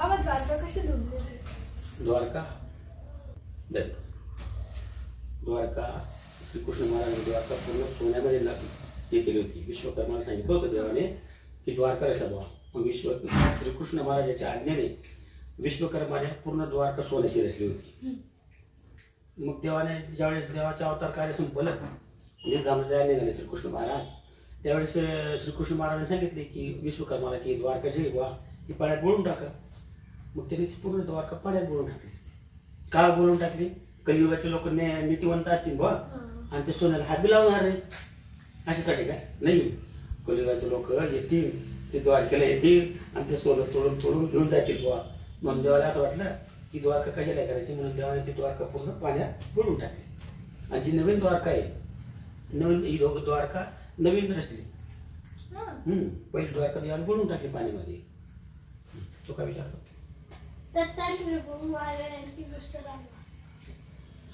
बाबा द्वारका कशी डुबली? द्वारका द्वारका श्रीकृष्ण महाराज द्वारका पूर्ण सोन्यामध्ये हे केली होती. विश्वकर्माला सांगितलं होतं देवाने की द्वारका रसा बा. मग श्रीकृष्ण महाराजाच्या आज्ञेने विश्वकर्माने पूर्ण द्वारका सोन्याची रचली होती. मग देवाने ज्यावेळेस देवाचा अवतार कार्य संपलं म्हणजे जायला निघाले श्रीकृष्ण महाराज, त्यावेळेस श्रीकृष्ण महाराजांनी सांगितले की विश्वकर्माला की द्वारका जे बा ही पाण्यात बोलून टाका. मग त्यांनी पूर्ण द्वारका पाण्यात बोलून टाकली. का बोलून टाकली? कलियुगाचे लोक नीतिवंत असतील बा आणि ते सोन्याला हात बी लावणार नाही अशासाठी काय नाही. कलियुगाचे लोक येतील, ते द्वारकेला येतील आणि ते सोनं तोडून तोडून घेऊन जातील बुवा. म्हणून देवाला असं वाटलं की द्वारका कशाला करायची, म्हणून देवाने ती द्वारका पूर्ण पाण्यात बुडून टाकली. आणि जी नवीन द्वारका आहे, नवीन ही द्वारका नवीन रचली. पहिली द्वारका देवाने बुडून टाकली पाण्यामध्ये. तो काय विचारतो?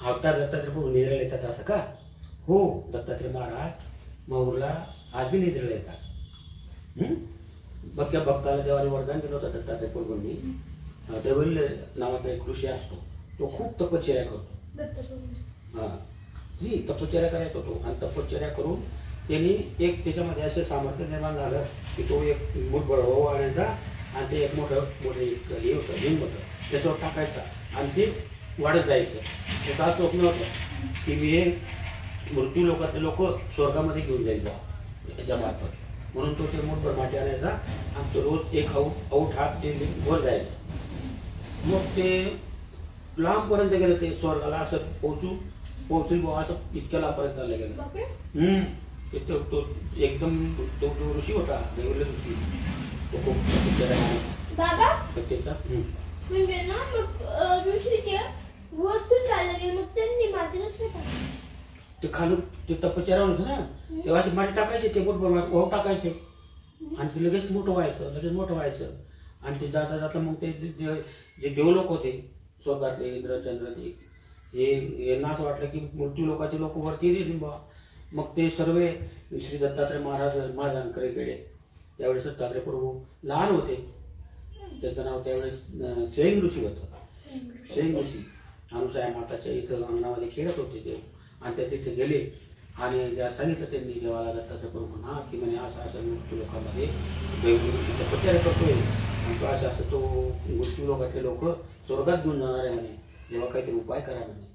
अवतार दत्तात्रय प्रभू निद्रेला येतात असं का? हो, दत्तात्रय महाराज माहूरला आज बी निद्रेला येतात. भक्त्या भक्ताला देवाने वरदान दिलं होतं दत्तात्रय प्रभूंनी. देवल नावाचा एक ऋषी असतो, तो खूप तपश्चर्या करतो. ही तपश्चर्या करायचा तो. आणि तपश्चर्या करून त्यांनी एक त्याच्यामध्ये असं सामर्थ्य निर्माण झालं की तो एक मूठभर हो आणायचा आणि ते एक मोठं हे होतं लिंब होतं त्याच्यावर टाकायचा आणि ते वाढत जायचं. त्याचं असं स्वप्न होतं की मी हे मृत्यू लोकातले लोक स्वर्गामध्ये घेऊन जाईल बा याच्या मार्फत. म्हणून तो ते मूठभर माती आणायचा आणि तो रोज एक आऊट हात ते वर जायचं. मग ते लांबपर्यंत गेलं, ते स्वर्गाला असं पोहोचून बुवा असं इतक्या लांबपर्यंत चाललं गेलं. तो एकदम तो ऋषी होता, देवल ऋषी. तो खूप बाबा त्याचा म्हणजे ना मग ऋषीचे वरतून चालले गेले, मग त्यांनी मातीलाच टाकलं. ते खालून ते तपश्चर्या होतं ना, तेव्हा असे माती टाकायचे, ते मोठं टाकायचे आणि ते लगेच मोठं व्हायचं. आणि ते जाता जाता मग ते जे देवलोक होते स्वर्गातले इंद्र चंद्र ते यांना असं वाटलं की मृत्यू लोकाचे लोक वरती येतील बा. मग ते सर्व श्री दत्तात्रय महाराजांकडे गेले. त्यावेळेस दत्तात्रय प्रभू लहान होते. त्याचं नाव त्यावेळेस स्वयं ऋषी होतं. स्वयं ऋषी अनुसया माताच्या इथं अंगणामध्ये खेळत होते ते. आणि ते तिथे गेले आणि ज्या सांगितलं त्यांनी देवाला दत्तात्रय प्रभूंना की म्हणे असं मृत्यू लोकांमध्ये तपश्चर्या करतोय आणि तो असं तो मृत्यू लोकातले लोक स्वर्गात घेऊन जाणार आहे म्हणे, तेव्हा काहीतरी उपाय करा म्हणे.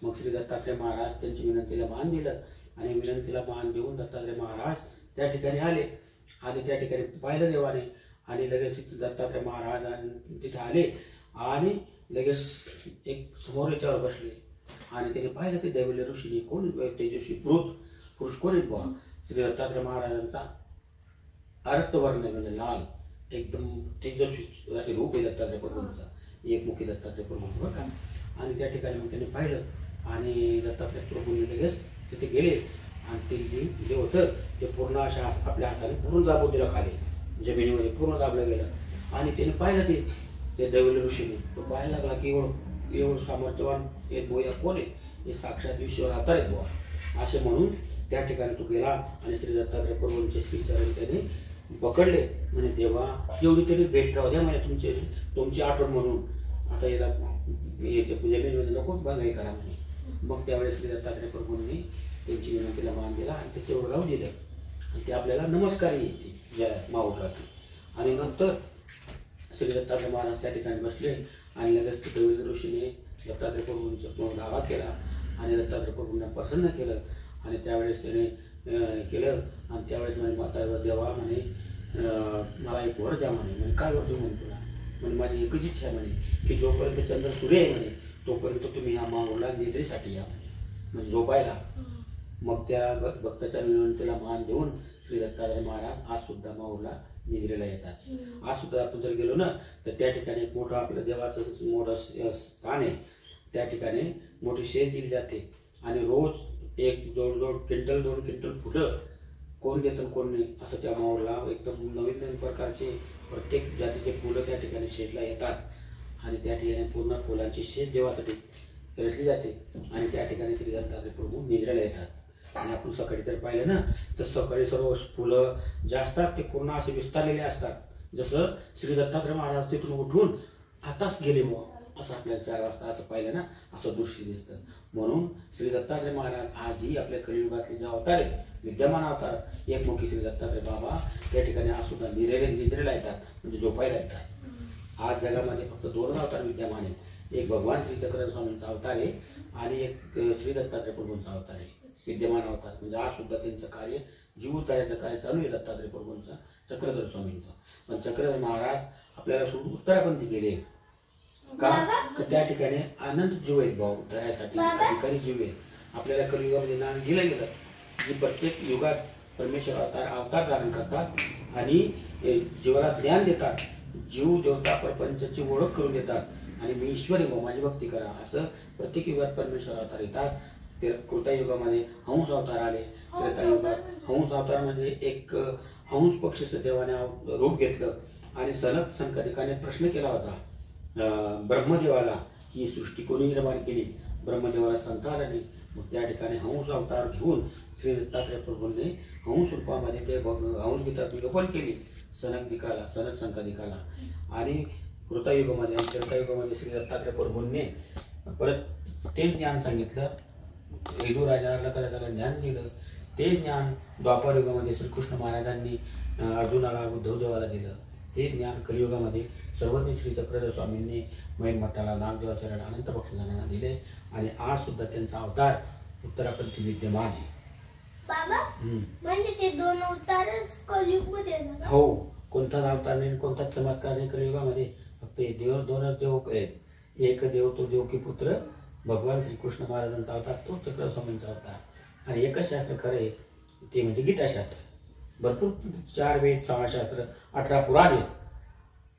मग श्री दत्तात्रय महाराज त्यांची विनंतीला मान दिलं आणि विनंतीला मान देऊन दत्तात्रय महाराज त्या ठिकाणी आले. त्या ठिकाणी पाहिलं देवाने आणि लगेच दत्तात्रय महाराज तिथे आले आणि लगेच एक समोर याच्यावर बसले आणि त्याने पाहिलं ते दैवल्य ऋषीने कोण तेजस्वी पुरुष कोण आहेत बुवा. श्री दत्तात्रय महाराजांचा रक्तवर्ण म्हणजे लाल एकदम तेजस्वी असे रूप आहे दत्तात्रय प्रभूंचा, एकमुखी दत्तात्रय प्रभूंचं बरं का. आणि त्या ठिकाणी मग त्यांनी पाहिलं आणि दत्तात्रय प्रभूंनी लगेच तिथे गेले आणि ते जे होतं ते पूर्ण अशा आपल्या हाताने पूर्ण दाबून दिलं खाली जमिनीमध्ये पूर्ण दाबलं गेलं. आणि त्याने पाहिलं ते दैवल्य ऋषीने. तो पाहायला लागला की एवढं सामर्थ्यवान एक बोया कोण आहे, हे साक्षात विश्वर अवतार आहेत बुवा असे म्हणून त्या ठिकाणी तो गेला आणि श्री दत्तात्रय प्रभूंचे श्रीचरण त्याने पकडले. म्हणे देवा एवढी तरी भेट राहू द्या म्हणे तुमची आठवण म्हणून. आता याला जमिनीमध्ये नको बघाई करा म्हणे. मग त्यावेळेस श्री दत्तात्रय प्रभूंनी त्यांची विनंतीला मान दिला आणि ते तेवढं राहू दिलं आणि ते आपल्याला नमस्कारही येते या माहूरला. आणि नंतर श्री दत्तात्रय महाराज त्या ठिकाणी बसले आणि लगेच दैवल्य ऋषीने दत्तात्रय प्रभूंचा धावा केला आणि दत्तात्रय प्रभूंना प्रसन्न केलं. आणि त्यावेळेस त्याने केलं आणि त्यावेळेस म्हणे माता देवा म्हणे मला एक वर द्या म्हणे. काय वर देऊ म्हणे तुला? म्हणजे माझी एकच इच्छा आहे म्हणे की जोपर्यंत चंद्र सूर्य आहे म्हणे तोपर्यंत तुम्ही ह्या माहूरला निद्रेसाठी या म्हणे, म्हणजे झोपायला. मग त्या भक्ताच्या विनंतीला मान देऊन श्री दत्तात्रय महाराज आज सुद्धा माहूरला निद्रेला येतात. आज सुद्धा आपण जर गेलो ना तर त्या ठिकाणी एक मोठं आपलं देवाचं मोठं स्थान आहे. त्या ठिकाणी मोठी शेत दिली जाते आणि रोज एक जवळजवळ क्विंटल 2 क्विंटल फुलं कोण देतं कोण नाही असं त्या माहूरला एकदम नवीन नवीन प्रकारचे प्रत्येक जातीचे फुलं त्या ठिकाणी शेतला येतात आणि त्या ठिकाणी पूर्ण फुलांची शेत देवासाठी रचली जाते. आणि त्या ठिकाणी श्री दत्तात्रय प्रभू निद्रेला येतात. आणि आपण सकाळी जर पाहिलं ना तर सकाळी सर्व फुलं जे असतात ते पूर्ण असे विस्तारलेले असतात. जसं श्री दत्तात्रय महाराज तिथून उठून आताच गेले मग असं आपल्याला 4 वाजता असं पाहिलं ना, असं दृश्य दिसतं. म्हणून श्री दत्तात्रय महाराज आजही आपल्या कलियुगातले जे अवतार आहेत, विद्यमान अवतार, एकमुखी श्री दत्तात्रय बाबा त्या ठिकाणी आज सुद्धा निद्रेला येतात, म्हणजे झोपायला येतात. आज जगामध्ये फक्त 2 अवतार विद्यमान आहेत. एक भगवान श्री चक्रधर स्वामींचा अवतार आहे आणि एक श्री दत्तात्रय प्रभूंचा अवतार आहे, विद्यमान अवतार. म्हणजे आज सुद्धा त्यांचं कार्य, जीव उतारायचं कार्य चालू आहे दत्तात्रय प्रभूंचं, चक्रधर स्वामींचं. पण चक्रधर महाराज आपल्याला सोडून उत्तरापंथी गेले का? त्या ठिकाणी अनंत जीव आहेत भाऊ धरायसाठी, अधिकारी जीव आहेत. आपल्याला कलियुगामध्ये ज्ञान दिलं गेलं की प्रत्येक युगात परमेश्वर अवतार धारण करतात आणि जीवाला ज्ञान देतात. जीव देवता प्रपंचाची ओळख करून देतात आणि मी ईश्वरी भाऊ, माझी भक्ती करा, असं प्रत्येक युगात परमेश्वर अवतार येतात. ते कृतायुगामध्ये हंस अवतार आले. त्रेतायुगात हंस अवतार म्हणजे एक हंस पक्षीचं देवाने रूप घेतलं आणि सनकादिकाने प्रश्न केला होता ब्रह्मदेवाला की ही सृष्टी कोणी निर्माण केली. ब्रह्मदेवाला सांगता आलं नाही. मग त्या ठिकाणी हंस अवतार घेऊन श्री दत्तात्रय प्रभूंनी हंस रूपामध्ये ते हंस गीतात निरूपण केली सनक संकादिकाला. आणि कृतायुगामध्ये आणि त्रेतायुगामध्ये श्री दत्तात्रय प्रभूंनी परत ते ज्ञान सांगितलं. हेदू राजाला त्याला ज्ञान दिलं. ते ज्ञान द्वापर युगामध्ये श्रीकृष्ण महाराजांनी अर्जुनाला उद्धवदेवाला दिलं. ते ज्ञान कलियुगामध्ये सर्वज्ञ श्री चक्रधर स्वामींनी मैन मठाला, नागदेवाचार्याला, अनंत भक्तजनांना दिले. आणि आज सुद्धा त्यांचा अवतार उत्तरापंथी विद्यमान आहे. बाबा म्हणजे ते 2 अवतारच कलियुगमध्ये ना? हो, कोणताच अवतार नाही, कोणताच चमत्कार नाही कलियुगामध्ये. फक्त देव 2च देव आहेत. एक देव तो देवकी पुत्र भगवान श्रीकृष्ण महाराजांचा अवतार, तो चक्रधर स्वामींचा अवतार. आणि एकच शास्त्र खरं आहे ते म्हणजे गीताशास्त्र. भरपूर 4 वेद, 6 शास्त्र, 18 पुराण आहेत,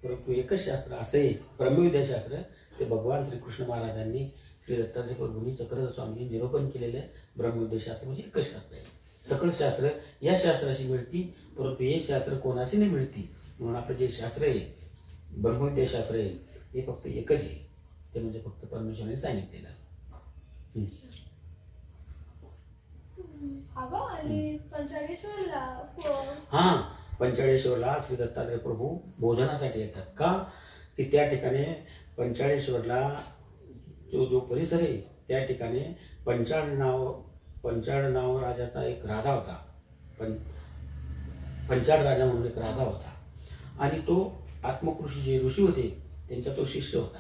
परंतु एकच शास्त्र असं आहे ब्रह्मविद्याशास्त्र. ते भगवान श्रीकृष्ण महाराजांनी, श्री दत्तात्रय प्रभूंनी, चक्रधर स्वामींनी निरूपण केलेलं ब्रह्मविद्याशास्त्र म्हणजे एकच शास्त्र आहे. सकळ शास्त्र या शास्त्राशी मिळती, परंतु हे शास्त्र कोणाशी नाही मिळती. म्हणून आपलं जे शास्त्र आहे, ब्रह्मविद्याशास्त्र आहे, हे फक्त एकच आहे. ते म्हणजे फक्त परमेश्वराने सांगितलेलं. हा, पंचाळेश्वरला श्री दत्तात्रय प्रभू भोजनासाठी येतात. का? की त्या ठिकाणी पंचाळेश्वरला जो परिसर आहे त्या ठिकाणी पंचाळ नाव राजाचा एक राजा होता. पंचाळ राजा म्हणून एक राजा होता आणि तो आत्मकृषी जे ऋषी होते त्यांचा तो शिष्य होता.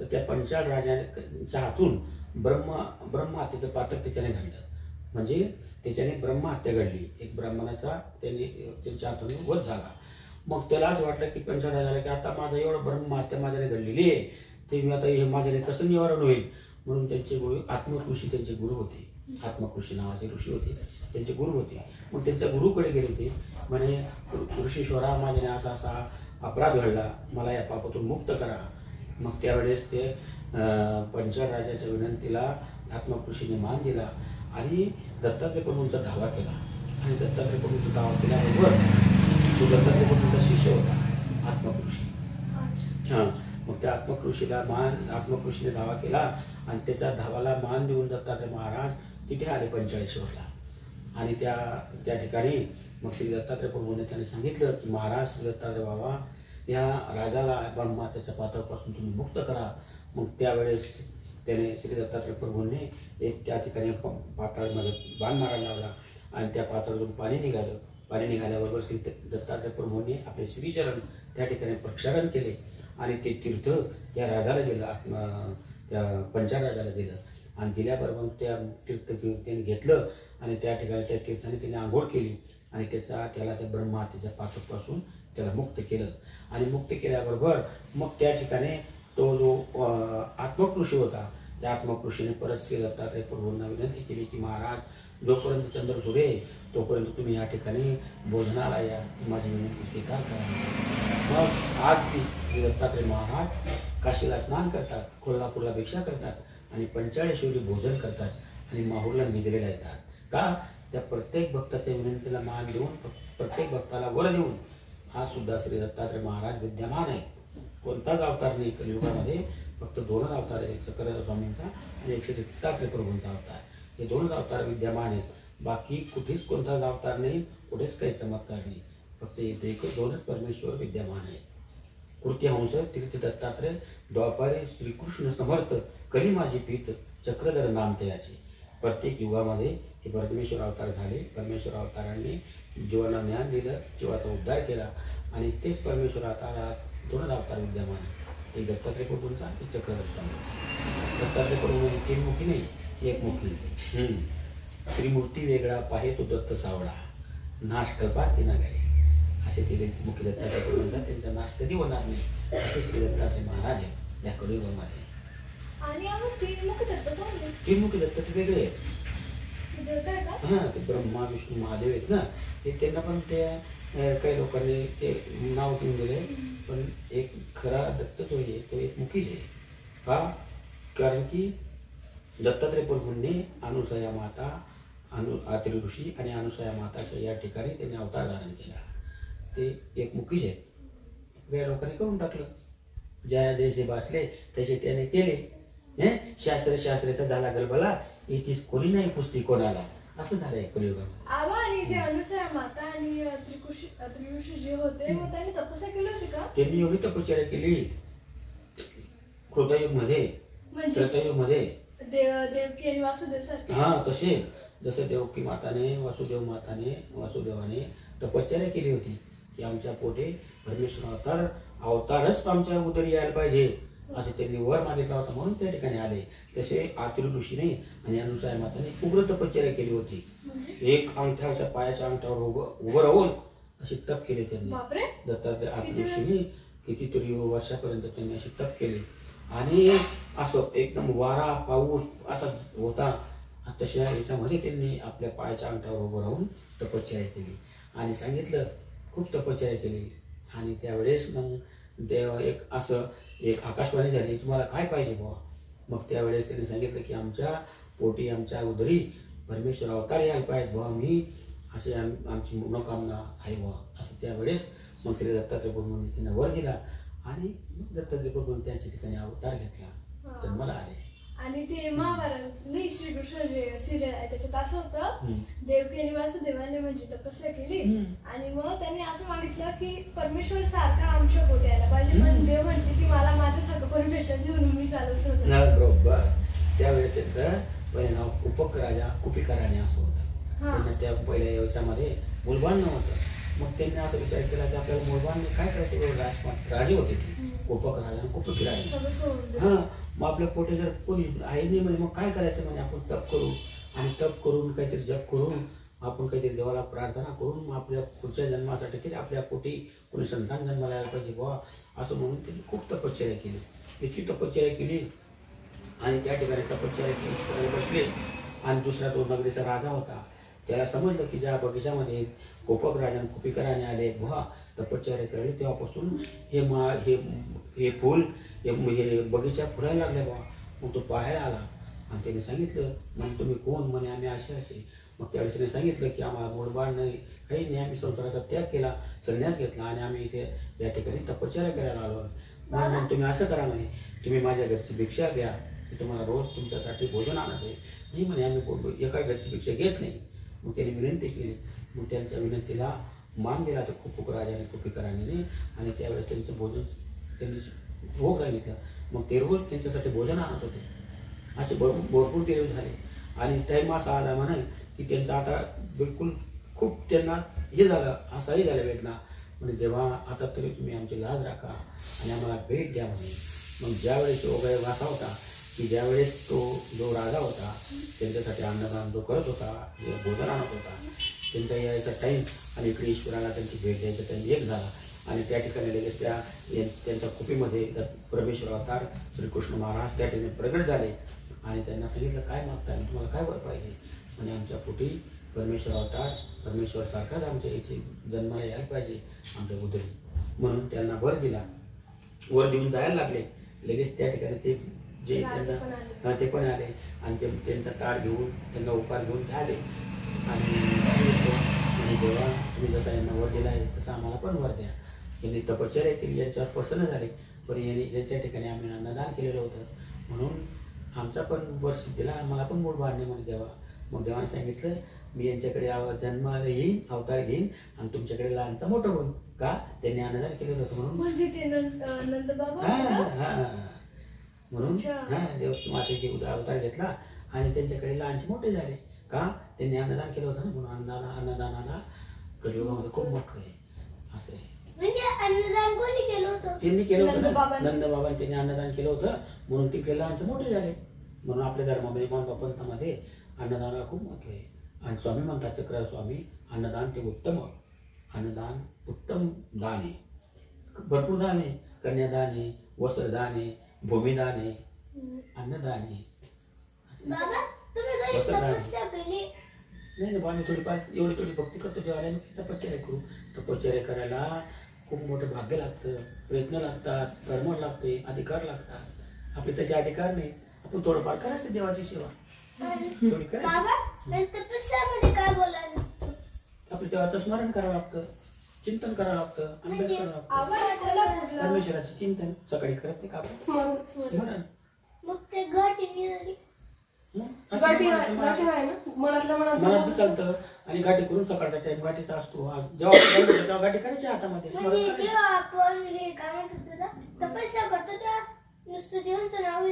तर त्या पंचाळ राजाच्या हातून ब्रह्महत्येचं पातक त्याच्याने घडलं. म्हणजे त्याच्याने ब्रह्महत्या घडली. एक ब्राह्मणाचा त्यांच्या हातून वध झाला. मग त्याला असं वाटलं की पंचाळ राजाला की आता माझं एवढं ब्रह्महत्या माझ्याने घडलेली आहे, ते मी आता हे माझ्याने कसं निवारण होईल. म्हणून त्यांचे गुरु आत्मकृषी त्यांचे गुरु होते. आत्मकृषी नावाचे ऋषी होते, त्यांचे गुरु होते. मग त्यांच्या गुरुकडे गेले ते, म्हणे ऋषीश्वरा, माझ्याने असा असा अपराध घडला, मला या पापातून मुक्त करा. मग त्यावेळेस ते पंचाळ राजाच्या विनंतीला आत्मकृषीने मान दिला आणि दत्तात्रय प्रभूंचा धावा केला. आणि दत्तात्रय प्रभूंचा धावा केल्याबरोबर तो दत्तात्रय प्रभूंचा शिष्य होता आत्मकृषी. हां, मग त्या आत्मकृषीने धावा केला आणि त्याच्या धावाला मान देऊन दत्तात्रय महाराज तिथे आले पंचाळेश्वरला. आणि त्या ठिकाणी मग श्री दत्तात्रय प्रभूने त्यांनी सांगितलं की महाराज श्री दत्तात्रय बाबा, या राजाला ब्रह्महत्येच्या पातळापासून तुम्ही मुक्त करा. मग त्यावेळेस त्याने श्री दत्तात्रय प्रभूंनी एक त्या ठिकाणी पाताळमध्ये बाण मारायला लावला आणि त्या पाताळातून पाणी निघालं. पाणी निघाल्याबरोबर श्री दत्तात्रय प्रभूंनी आपले श्रीचरण त्या ठिकाणी प्रक्षालन केले आणि ते तीर्थ त्या राजाला दिलं, त्या पंचाळ राजाला दिलं. आणि दिल्याबरोबर त्या तीर्थ त्यांनी घेतलं आणि त्या ठिकाणी त्या तीर्थाने त्याने आंघोळ केली आणि त्याला त्या ब्रह्महत्येच्या पातकपासून त्याला मुक्त केलं. आणि मुक्त केल्याबरोबर मग त्या ठिकाणी तो जो आत्मकृषी होता, त्या आत्मकृषीने परत श्री दत्तात्रय प्रभूंना विनंती केली की महाराज, जोपर्यंत चंद्र सुरे तोपर्यंत तुम्ही या ठिकाणी भोजनाला या, माझी विनंती स्वीकार करा. मग आज श्री दत्तात्रय महाराज काशीला स्नान करतात, कोल्हापूरला भिक्षा करतात आणि पंचाळेश्वरी भोजन करतात आणि माहूरला निद्रेला येतात. का? त्या प्रत्येक भक्ताच्या विनंतीला मान देऊन, प्रत्येक भक्ताला वर देऊन आज सुद्धा श्री दत्तात्रय महाराज विद्यमान आहे. कोणताच अवतार नाही कलियुगामध्ये, फक्त 2च अवतार आहेत, चक्रधर स्वामींचा आणि एक श्री दत्तात्रय प्रभूंचा अवतार. हे 2च अवतार विद्यमान आहेत. बाकी कुठेच कोणताच अवतार नाही, कुठेच काही चमत्कार नाही. फक्त इथे 2च परमेश्वर विद्यमान आहेत. कृत्यहंस तीर्थ दत्तात्रय द्वापारे श्रीकृष्ण समर्थ कली माझी पीत चक्रधर नाम त्याचे. प्रत्येक युगामध्ये हे परमेश्वर अवतार झाले. परमेश्वर अवतारांनी जीवाला ज्ञान दिलं, जीवाचा उद्धार केला आणि तेच परमेश्वर अवतारात 2 अवतार विद्यमान आहे. एक दत्तात्रय प्रभूंचा, एक चक्रधर स्वामींचा. दत्तात्रय प्रभू म्हणजे 3 मुखी नाही, 1 मुखी. त्रिमूर्ती वेगळा पाहे तो दत्त सावळा, नाश कल्पा तिना गाय. असे ते मुख्य दत्तात्रय प्रभूंचा, त्यांचा नाश कधी होणार नाही असे श्री दत्तात्रय महाराज आहे या कलियुगामध्ये. आणि आम्ही 3 मुख दत्त कोण? 3 मुखी दत्त ते वेगळे आहेत. देवता आहे का? हां, ते ब्रह्मा विष्णू महादेव आहेत ना, ते त्यांना पण त्या काही लोकांनी ते नाव देऊन दिले. पण एक खरा दत्त जो आहे तो एक मुखीच आहे. का? कारण की दत्तात्रय प्रभूंनी अनुसया माता, अत्रि ऋषी आणि अनुसया माताच्या या ठिकाणी त्यांनी अवतार धारण केला. ते एक मुखीच आहेत. वेगळ्या लोकांनी करून टाकलं. ज्या जैसे भासले तसे त्याने केले. शास्त्राचा झाला गलबला, इथेच कोणी नाही पुसती कोणाला, असं झालंय कलियुगामध्ये. आबा आणि जे अनुसया माता आणि अत्रि ऋषी जे होते मग त्यांनी तपस्या केली होती का? त्यांनी एवढी तपश्चर्या केली कृतयुगमध्ये, म्हणजे त्रेतायुगमध्ये. देवकी आणि वासुदेव सारखे. हा, तसे जसं देवकी माताने वासुदेवाने तपश्चर्या केली होती की आमच्या पोटे परमेश्वर अवतारच आमच्या उदरी यायला पाहिजे असे त्यांनी वर मागितला होता, म्हणून त्या ठिकाणी आले. तसे अत्रि ऋषीने आणि अनुसया माताने उग्र तपश्चर्या केली होती. एक अंगठ्याच्या पायाच्या अंगठ्यावर उभं राहून अशी तप केले त्यांनी. दत्तात्रय अत्रि ऋषीने कितीतरी वर्षापर्यंत त्यांनी अशी तप केली. आणि असं एकदम वारा पाऊस असा होता, तशा याच्यामध्ये त्यांनी आपल्या पायाच्या अंगठ्यावर उभं राहून तपश्चर्या केली आणि सांगितलं, खूप तपश्चर्या केली. आणि त्यावेळेस मग देव एक आकाशवाणी झाली, तुम्हाला काय पाहिजे बुवा? मग त्यावेळेस त्यांनी सांगितलं की आमच्या पोटी आमच्या उदरी परमेश्वर अवतार यायला पाहिजे बुवा, मी अशी आमची मनोकामना आहे बुवा. असं त्यावेळेस मग श्री दत्तात्रय प्रभूंनी त्यांना वर दिला आणि दत्तात्रय प्रभूंनी त्यांच्या ठिकाणी अवतार घेतला, जन्माला आले. आणि ते महाभारत नाही श्रीकृष्ण जे सिरियल आहे त्याच्यात असं होतं, देवकी आणि वासुदेवाने म्हणजे तपस्या केली आणि मग त्यांनी असं मागितलं की परमेश्वर सारखा आमच्या पोटी यायला पाहिजे. पण देव म्हटले की मला माझ्यासारखं कोणी भेटत नाही म्हणून मी चालूच होतं. बरोबर. त्यावेळेस त्यांचं पहिले नाव कुपक राजा, कुपिका राणी असं होतं. त्यांना त्या पहिल्या याच्यामध्ये मूलबान नव्हतं. मग त्यांनी असा विचार केला की आपल्याला मूलबान काय करायचं, राजे होते ते कुपक राजा आणि कुपिकी राणी. हां, मग आपल्या पोटे जर कोणी आहे नाही म्हणे, मग काय करायचं म्हणे, आपण तप करू आणि तप करून काहीतरी जप करून आपण काहीतरी देवाला प्रार्थना करून मग आपल्या पुढच्या जन्मासाठी तरी आपल्या पोटी कोणी संतान जन्माला यायला पाहिजे बुवा, असं म्हणून त्यांनी खूप तपश्चर्या केली. इतकी तपश्चर्या केली आणि त्या ठिकाणी तपश्चर्या केली बसले. आणि दुसरा तो नगरीचा राजा होता, त्याला समजलं की ज्या बगीच्यामध्ये कोपक राजा आणि कुपिका राणी आले बुवा तपश्चर्या केली, तेव्हापासून हे फूल हे बगीचा फुलायला लागले बुवा. मग तो पाहायला आला आणि त्याने सांगितलं, मग तुम्ही कोण? म्हणे आम्ही असे. मग त्यावेळेस त्याने सांगितलं की आम्हाला मूलबाळ नाही, काही नाही, आम्ही संसाराचा त्याग केला, संन्यास घेतला आणि आम्ही इथे या ठिकाणी तपश्चर्या करायला आलो. मग तुम्ही असं करा म्हणे, तुम्ही माझ्या घरची भिक्षा घ्या, मी तुम्हाला रोज तुमच्यासाठी भोजन आणत आहे. नाही म्हणे, आम्ही एका घरची भिक्षा घेत नाही. मग त्यांनी विनंती केली. मग त्यांच्या विनंतीला मान दिला तर कुपक राजा आणि कुपिका राणीने. आणि त्यावेळेस त्यांचं भोजन त्यांनी भोग सांगितला. मग ते रोज त्यांच्यासाठी भोजन आणत होते. असे भरपूर दिवस झाले आणि टाईम असा आला म्हणे की त्यांचं आता बिलकुल खूप त्यांना हे झालं, असाही झालं वेदना. म्हणजे देवा आता तरी तुम्ही आमची लाज राखा आणि आम्हाला भेट द्या म्हणे. मग ज्यावेळेस वगैरे वासा होता की ज्यावेळेस तो जो राजा होता त्यांच्यासाठी अन्नदान जो करत होता, जे भोजन आणत होता, त्यांचा यायचा टाईम आणि इकडे ईश्वराला त्यांची भेट द्यायचा टाईम एक झाला. आणि त्या ठिकाणी लगेच त्यांच्या कुपीमध्ये परमेश्वर अवतार श्रीकृष्ण महाराज त्या ठिकाणी प्रगट झाले आणि त्यांना सांगितलं, काय मागताय, तुम्हाला काय वर पाहिजे? आणि आमच्या पोटी परमेश्वर अवतार, परमेश्वर सारखाच आमच्या इथे जन्माला यायला पाहिजे आमच्या उदरी. म्हणून त्यांना वर दिला. वर देऊन जायला लागले. लगेच त्या ठिकाणी ते जे त्यांना ते पण आले आणि ते त्यांचा ताट घेऊन त्यांना उपहार घेऊन ते आले आणि देवा तुम्ही जसा यांना वर दिला आहे तसं आम्हाला पण वर द्या. यांनी तपश्चर्या केली, यांच्यावर प्रसन्न झाले. पण यांनी ज्यांच्या ठिकाणी आम्ही अन्नदान केलेलं होतं म्हणून आमचा पण वर्ष दिला, आम्हाला पण मूळ वाढणे म्हणून देवा. मग देवाने सांगितलं, मी यांच्याकडे जन्माला येईन, अवतार घेईन आणि तुमच्याकडे लहानचा मोठं होईल. का त्यांनी अन्नदान केलेलं होतं म्हणून. म्हणजे ते नंदबाबा हा होते का? हा म्हणून देव मातेचे अवतार घेतला आणि त्यांच्याकडे लहानचे मोठे झाले. का त्यांनी अन्नदान केलं होतं ना म्हणून. अन्नदानाला कलियुगामध्ये खूप मोठं आहे असं आहे. म्हणजे अन्नदान कोणी केलं होतं? त्यांनी केलं होतं ना, नंदबाबांनी त्यांनी अन्नदान केलं होतं म्हणून तिकडे लहानचे मोठे झाले. म्हणून आपल्या धर्मामध्ये मानवा पंथामध्ये अन्नदानाला खूप महत्व आहे. आणि स्वामी म्हणतात चक्र स्वामी, अन्नदान ते उत्तम, अन्नदान उत्तम दान आहे. भरपूर दान आहे, कन्यादान आहे, वस्त्रदान आहे, भूमिदान आहे, अन्नदान आहे. नाही आम्ही थोडीफार एवढी भक्ती करतो देवाला, तपश्चर्या करू. तपश्चर्या करायला खूप मोठं भाग्य लागतं, प्रयत्न लागतात, कर्म लागते, अधिकार लागतात. आपले तसे अधिकार नाही, आपण थोडंफार करायचं देवाची सेवा थोडी करायची. काय बोलायला आपलं देवाचं स्मरण करावं लागतं, चिंतन करावं लागतं, अभ्यास करावं लागतं. परमेश्वराचे चिंतन सकाळी करत नाही का आपण स्मरण. मग ते घाटी मनात चालतं आणि गाठी करून सकाळचा टाइम गाठीचा असतो. जेव्हा गाठी करायची हातामध्ये आपण हे काय म्हणतो तपस्या करतो त्या नुसतं देवांचं नाव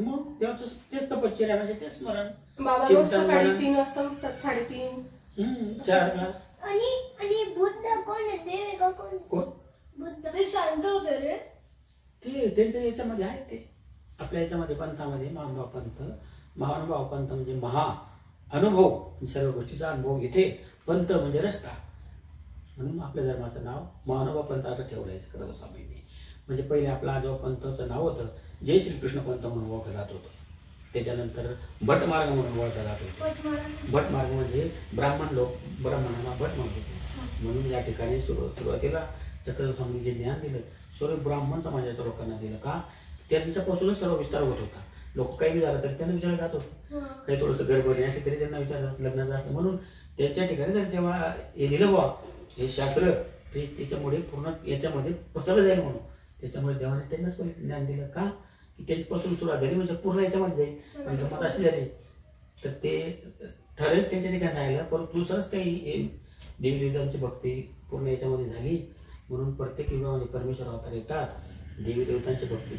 मग देवाचं तेच तपश्चर्या म्हणजे तेच स्मरण. सकाळी 3 वाजता उठतात, 3:30 4ला. आणि बुद्ध कोण आहे? देव आहे का कोण? बुद्ध ते संत होते रे. ते त्यांच्या याच्यामध्ये आहे, ते आपल्या याच्यामध्ये पंथामध्ये महानुभाव पंथ. महानुभाव पंथ म्हणजे महा अनुभव, सर्व गोष्टीचा अनुभव. इथे पंथ म्हणजे रस्ता, म्हणून आपल्या धर्माचं नाव महानुभाव पंथ असं ठेवलंय चक्रधर स्वामींनी. म्हणजे पहिले आपला जो पंथाचं नाव होतं जय श्रीकृष्ण पंथ म्हणून ओळखलं जात होतं. त्याच्यानंतर भट मार्ग म्हणून ओळखला जात होतं. भट मार्ग म्हणजे ब्राह्मण लोक ब्राह्मणांना भट म्हणत होते. म्हणून या ठिकाणी सुरुवातीला चक्रधर स्वामींनी जे ज्ञान दिलं सर्व ब्राह्मण समाजाच्या लोकांना दिलं. का त्यांच्यापासूनच सर्व विस्तार होत होता. लोक काही झालं तरी त्यांना विचारलं जात होतं. काही थोडंसं गडबड नाही असेल तरी त्यांना विचारलं लग्नाचं असलं म्हणून त्यांच्या ठिकाणी जर तेव्हा हे दिलं बा हे शास्त्र ते त्याच्यामुळे पूर्ण याच्यामध्ये पसरलं जाईल म्हणून. त्याच्यामुळे देवाने त्यांनाच पण ज्ञान दिलं. का की त्यांच्यापासून सुरुवात झाली म्हणजे पूर्ण याच्यामध्ये जाईल. म्हणजे मत असे झाले तर ते ठराविक त्यांच्या ठिकाणी राहिलं, परंतु दुसरंच काही देवी देवतांची भक्ती पूर्ण याच्यामध्ये झाली. म्हणून प्रत्येक युगामध्ये परमेश्वर अवतार येतात, देवी देवतांची भक्ती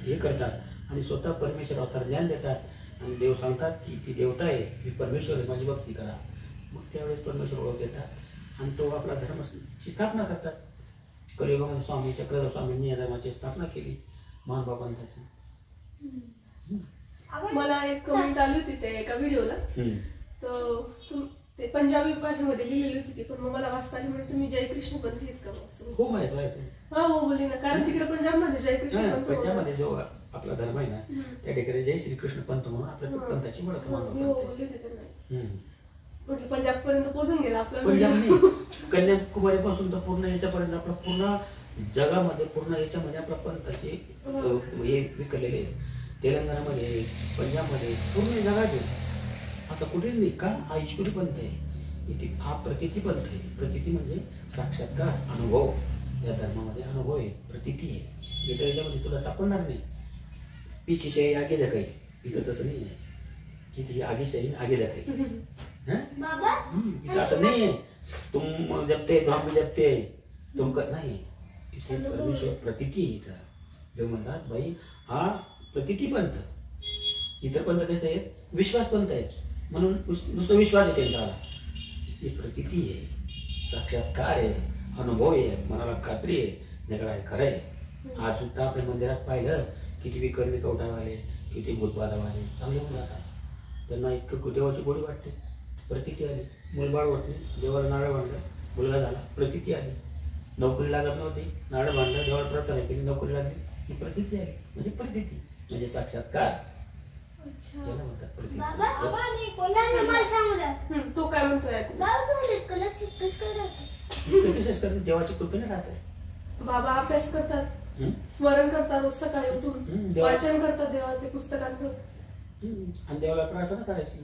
हे करतात आणि स्वतः परमेश्वर अवतार ज्ञान देतात. आणि देव सांगतात की ती देवता आहे, मी परमेश्वर आहे, माझी भक्ती करा. मग त्यावेळेस परमेश्वर ओळख देतात आणि तो आपला धर्माची स्थापना करतात. कलियुगामध्ये स्वामी चक्रधर स्वामींनी या धर्माची स्थापना केली महानुभाव पंथाची. मला एक कमेंट आली होती त्या एका व्हिडिओला, तर ते पंजाबी भाषेमध्ये लिहिलेली होती ती, पण मग मला वाचता आली. म्हणजे तुम्ही जय कृष्ण पंथ आहेत का? हो म्हणायचं. हा हो बोलली ना, कारण तिकडे पंजाबमध्ये जय कृष्ण पंथ, पंजाबमध्ये जो आपला धर्म आहे ना त्या ठिकाणी जय श्रीकृष्ण पंथ म्हणून आपल्या पंथाची ओळख. म्हटलं पंजाब पर्यंत पोहोचून गेला आपला. पंजाब नाही, कन्याकुमारी पासून तर पूर्ण याच्यापर्यंत आपला पूर्ण जगामध्ये पूर्ण याच्यामध्ये आपल्या पंथाचे हे विकलेले आहेत. तेलंगणामध्ये, पंजाबमध्ये, पूर्ण जगात आहे. असं कुठेच नाही. का हा ईश्वरी पंथ आहे, इथे हा प्रतिती पंथ आहे. प्रतिती म्हणजे साक्षात्कार अनुभव. या धर्मामध्ये अनुभव आहे, प्रतिती आहे. इतर याच्यामध्ये तुला सापडणार नाही. पीछे शाही आगे जगाई, इथं तसं नाही आहे. इथे आगे शाही आगे जगाई. इथं असं नाही आहे तुम जपते तो हम जपते तुम कर नाही. इथे परमेश्वर प्रतिती आहे. इथं जो म्हणतात बाई हा प्रतिती पंथ. इतर पंथ कसे आहेत? विश्वास पंथ आहेत, म्हणून नुसतं विश्वास आहे त्यांचा. ही प्रतिती आहे, साक्षात्कार आहे, अनुभव आहे, मनाला खात्री आहे, जगड आहे, खरं आहे. आज सुद्धा आपल्या मंदिरात पाहिलं किती विकर्मी कवटावाले, किती भूतबाधावाले चांगले होऊन जातात. त्यांना इतकं देवाची गोडी वाटते. प्रतिती आली, मुलबाळ होत नाही, देवाला नारळ बांधलं, मुलगा झाला, प्रतिती आली. नोकरी लागत नव्हती, नारळ बांधलं, देवाला प्रार्थना केली, नोकरी लागली, ही प्रतिती आली. म्हणजे प्रतिती म्हणजे साक्षात्कार. त्याला म्हणतात प्रतिती. तो काय म्हणतोय? देवाची कृपेने राहतात. बाबा अभ्यास करतात, स्मरण करतात, रोज सकाळी उठून वाचन करतात देवाचे पुस्तकांचं आणि देवाला प्रार्थना करायची.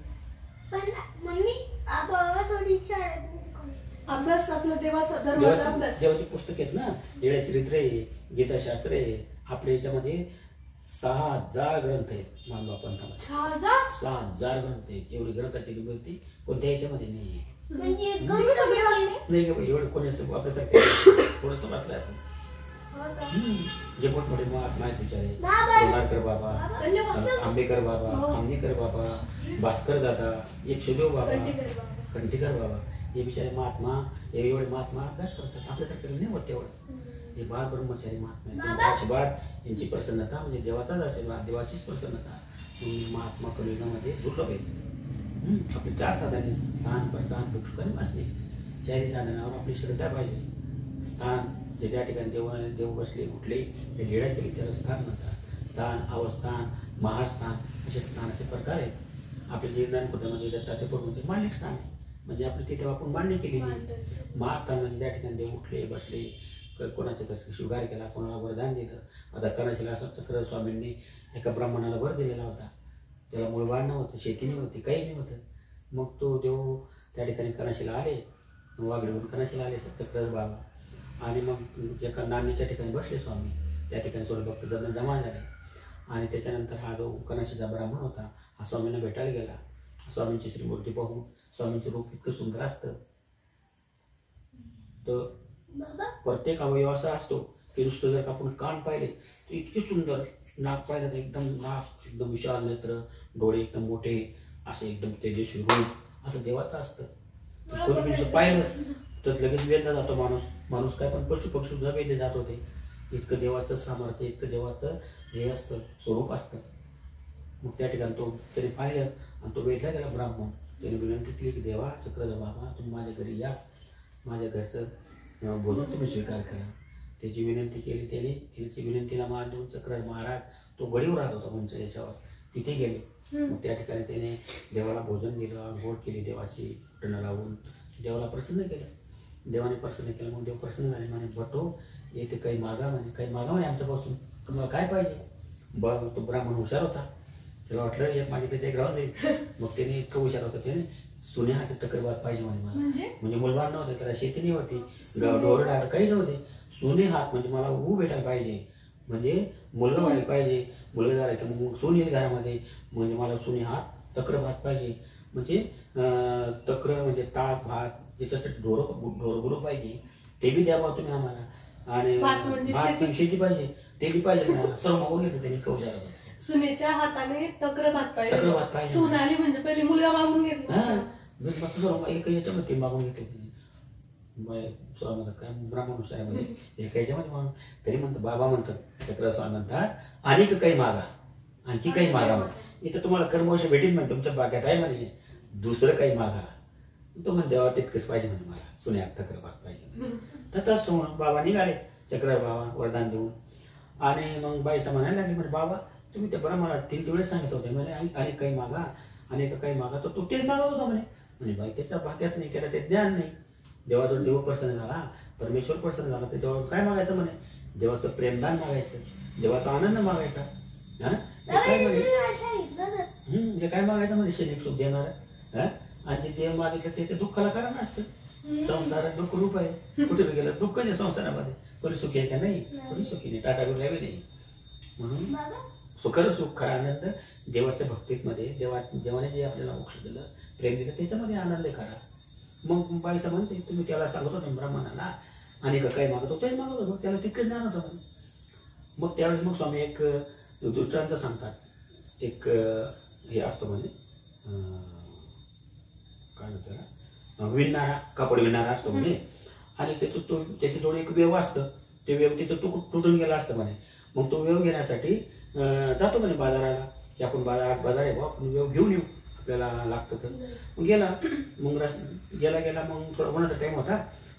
अभ्यास आपला देवाचा धर्माचा अभ्यास. देवाची पुस्तक आहेत ना, लीळा चरित्र आहे, गीताशास्त्र आहे. आपल्या याच्यामध्ये 6000 ग्रंथ आहेत महानुभाव पंथामध्ये. 6000 ग्रंथ आहेत. एवढी ग्रंथाची किंमत कोणत्या याच्यामध्ये नाही आहे. नाही एवढं कोणाचं आपल्यासारखं थोडंसं बसलाय आपण. हो का? जे मोठमोठे महात्मा आहेत बिचारे, लोणारकर बाबा, आंबेकर बाबा, खामनीकर बाबा, भास्कर दादा, एकशेदेव बाबा, कंठीकर बाबा, हे बिचारे महात्मा, हे एवढे महात्मा अभ्यास करतात. आपल्याकडे नाही होत तेवढं. हे बाल ब्रह्मचारी महात्मा आहेत. त्यांचा आशीर्वाद, यांची प्रसन्नता म्हणजे देवाचाच आशीर्वाद, देवाचीच प्रसन्नता महात्मा कलियुगामध्ये दुर्लभ आहेत. आपले 4 साधने स्थान, प्रस्थान, मोक्ष आणि वासने, 4 साधनावर आपली श्रद्धा पाहिजे. स्थान जे त्या ठिकाणी देव बसले उठले हे लीळा केली त्याला स्थान म्हणतात. स्थान, अवस्थान, महास्थान असे स्थान असे प्रकार आहेत. आपले जे ज्ञानकोटामध्ये दत्तात्रय म्हणजे मांडलिक स्थान आहे, म्हणजे आपली तिथे आपण मांडणी केलेली आहे. महास्थान म्हणजे त्या ठिकाणी देव उठले बसले, कोणाच्या कसं शिवगार केला, कोणाला वरदान दिलं. आता कणाशीला चक्र स्वामींनी एका ब्राह्मणाला वर दिलेला होता. त्याला मूळबाळ नव्हतं, शेती नव्हती, काही नाही होतं. मग तो देव त्या ठिकाणी कणाशीला आले, वागडीहून कणाशीला आले चक्र बाबा, आणि मग एका नाणीच्या ठिकाणी बसले स्वामी. त्या ठिकाणी थोडे भक्त जण जमा झाले. आणि त्याच्यानंतर हा जो कणाशीचा ब्राह्मण होता हा स्वामींना भेटायला गेला. स्वामींची श्रीमूर्ती पाहून, स्वामींचं रूप इतकं सुंदर असतं. तर प्रत्येक अवयव असा असतो की नुसतं जर आपण कान पाहिले तर इतके सुंदर, नाक पाहिलं तर एकदम नाक एकदम विशाल, नेत्र, डोळे एकदम मोठे, असं एकदम तेजस्वी रूप असं देवाचं असतं. कोणी पाहिलं तर लगेच वेधला जातो माणूस काय पण पशु पक्षी सुद्धा वेधले जात होते. इतकं देवाचं सामर्थ्य, इतकं देवाचं हे असतं, स्वरूप असतं. मग त्या ठिकाणी तो त्याने पाहिलं आणि तो वेधला गेला ब्राह्मण. त्याने विनंती केली की देवा चक्रधर बाबा तुम्ही माझ्या घरी या, माझ्या घरचं भोजन तुम्ही स्वीकार करा. त्याची विनंती केली त्याने. त्याची विनंतीला मान देऊन चक्रधर महाराज तो गडीवर राहत होता मंच याच्यावर, तिथे गेले. मग त्या ठिकाणी त्याने देवाला भोजन दिलं, गोड केली देवाची टणं लावून, देवाला प्रसन्न केलं. देवाने प्रसन्न केलं. मग देव प्रसन्न झाले. म्हणे बटो येथे काही मागा, म्हणे काही मागा म्हणे आमच्यापासून, तुम्हाला काय पाहिजे. तो ब्राह्मण हुशार होता, त्याला वाटलं एक मागितलं ते एक राहून जाईल. मग त्याने इतकं हुशार होता, त्याने सोन्या हाती तक्रार पाहिजे म्हणे मला. म्हणजे मुलबाळ नव्हते, त्याला शेती नाही होती, ढोर डाळ काही नव्हते. सोने हात म्हणजे मला ऊ भेटायला पाहिजे, म्हणजे मुलगा व्हायला पाहिजे. मुलगा झाला की मग सोन येईल घरामध्ये, म्हणजे मला सोने हात तक्र भात पाहिजे. म्हणजे तक्र म्हणजे ताक भात, त्याच्यासाठी ढोर पाहिजे, ते बी द्यावा तुम्ही आम्हाला. आणि भात शेती पाहिजे, ते बी पाहिजे मला. सर्व मागून घेतलं त्यांनी कवचाला. सुनेच्या हाताने तक्र भात पाहिजे. सून आली म्हणजे पहिले मुलगा मागून घेतला. एक याच्यामध्ये मागून घेतले त्यांनी. काय ब्राह्मण हुशारामध्ये एका याच्यामध्ये म्हणून तरी म्हणतात बाबा म्हणतात चक्र स्वामी म्हणतात अनेक काही मागा, आणखी काही मागा म्हणे. इथं तुम्हाला कर्मवश भेटेल म्हणे, तुमच्या बाग्यात आहे म्हणे, दुसरं काही मागा. तो म्हणे देवा तितकंच पाहिजे म्हणे मला, सुन्या तक्र भात पाहिजे. तसंच तो म्हणून बाबा निघाले चक्र बाबा वरदान देऊन. आणि मग बाईसा म्हणायला लागली म्हणे बाबा तुम्ही त्या ब्राह्मणाला 3 वेळेस सांगितलं होते म्हणे अनेक काही मागा, अनेक काही मागा. तर तो तेच मागत होता म्हणे बाई त्याच्या भाग्यात नाही, त्याला ते ज्ञान नाही. देवाजवळ देव प्रसन्न झाला, परमेश्वर प्रसन्न झाला, त्याच्यावर काय मागायचं म्हणे, देवाचं प्रेमदान मागायचं, देवाचा आनंद मागायचा. काय मागायचं म्हणे शरीर सुख देणार. आणि जे देव मागितलं ते दुःखाला कारण असतं. संसारात दुःख रूप आहे, कुठे गेलं दुःख नाही संसारामध्ये. कोणी सुखी आहे का नाही, कोणी सुखी नाही, टाटा बिरलावी नाही. म्हणून सुखर सुख खरा आनंद देवाच्या भक्तीमध्ये, देवाने जे आपल्याला मोक्ष दिलं, प्रेम दिलं, त्याच्यामध्ये आनंद खरा. मग बाईसा म्हणते तुम्ही त्याला सांगत होता ब्राह्मणाला आणि काही मागत होतो तेच मागत होतो, त्याला तितकंच ज्ञान होतं म्हणे. मग त्यावेळेस मग स्वामी एक दृष्टांत सांगतात. एक हे असतो म्हणे काय म्हणतात विणणारा, कापड विणणारा असतो म्हणे. आणि त्याच्याजवळ एक वेव असतं, ते वेव तिथं तुटून गेला असतं म्हणे. मग तो वेव घेण्यासाठी जातो म्हणे बाजाराला, की आपण बाजार आहे बा, आपण वेव घेऊन येऊ, आपल्याला लागतं तर. मग गेला, मग गेला मग थोडा उन्हाचा टाईम होता.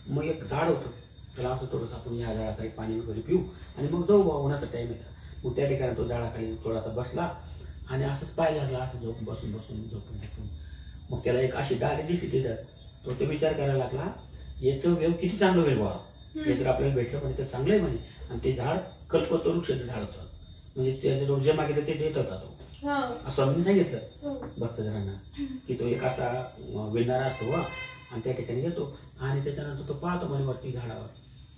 मग एक झाड होतं, त्याला असं थोडंसं आपण या झाडाखाली पाणी वगैरे पिऊ आणि मग जाऊ बा, उन्हाचा टाईम येतं. मग त्या ठिकाणी तो झाडाखाली थोडासा बसला आणि असंच पाय लागला, असं झोपून. मग त्याला एक अशी डाली दिसली तिथं. तो विचार करायला लागला याचं वेव किती चांगलं होईल बा, हे जर आपल्याला भेटलं पण ते चांगलं आहे म्हणे. आणि ते झाड कल्पतरुक्षाचं झाड होतं, म्हणजे त्याच्याजवळ जे मागितलं ते देत होता तो. असं आम्ही सांगितलं भक्तजनांना की तो एक असा विणणारा असतो वा, आणि त्या ठिकाणी येतो. आणि त्याच्यानंतर तो पाहतो म्हणे वरती झाडावर,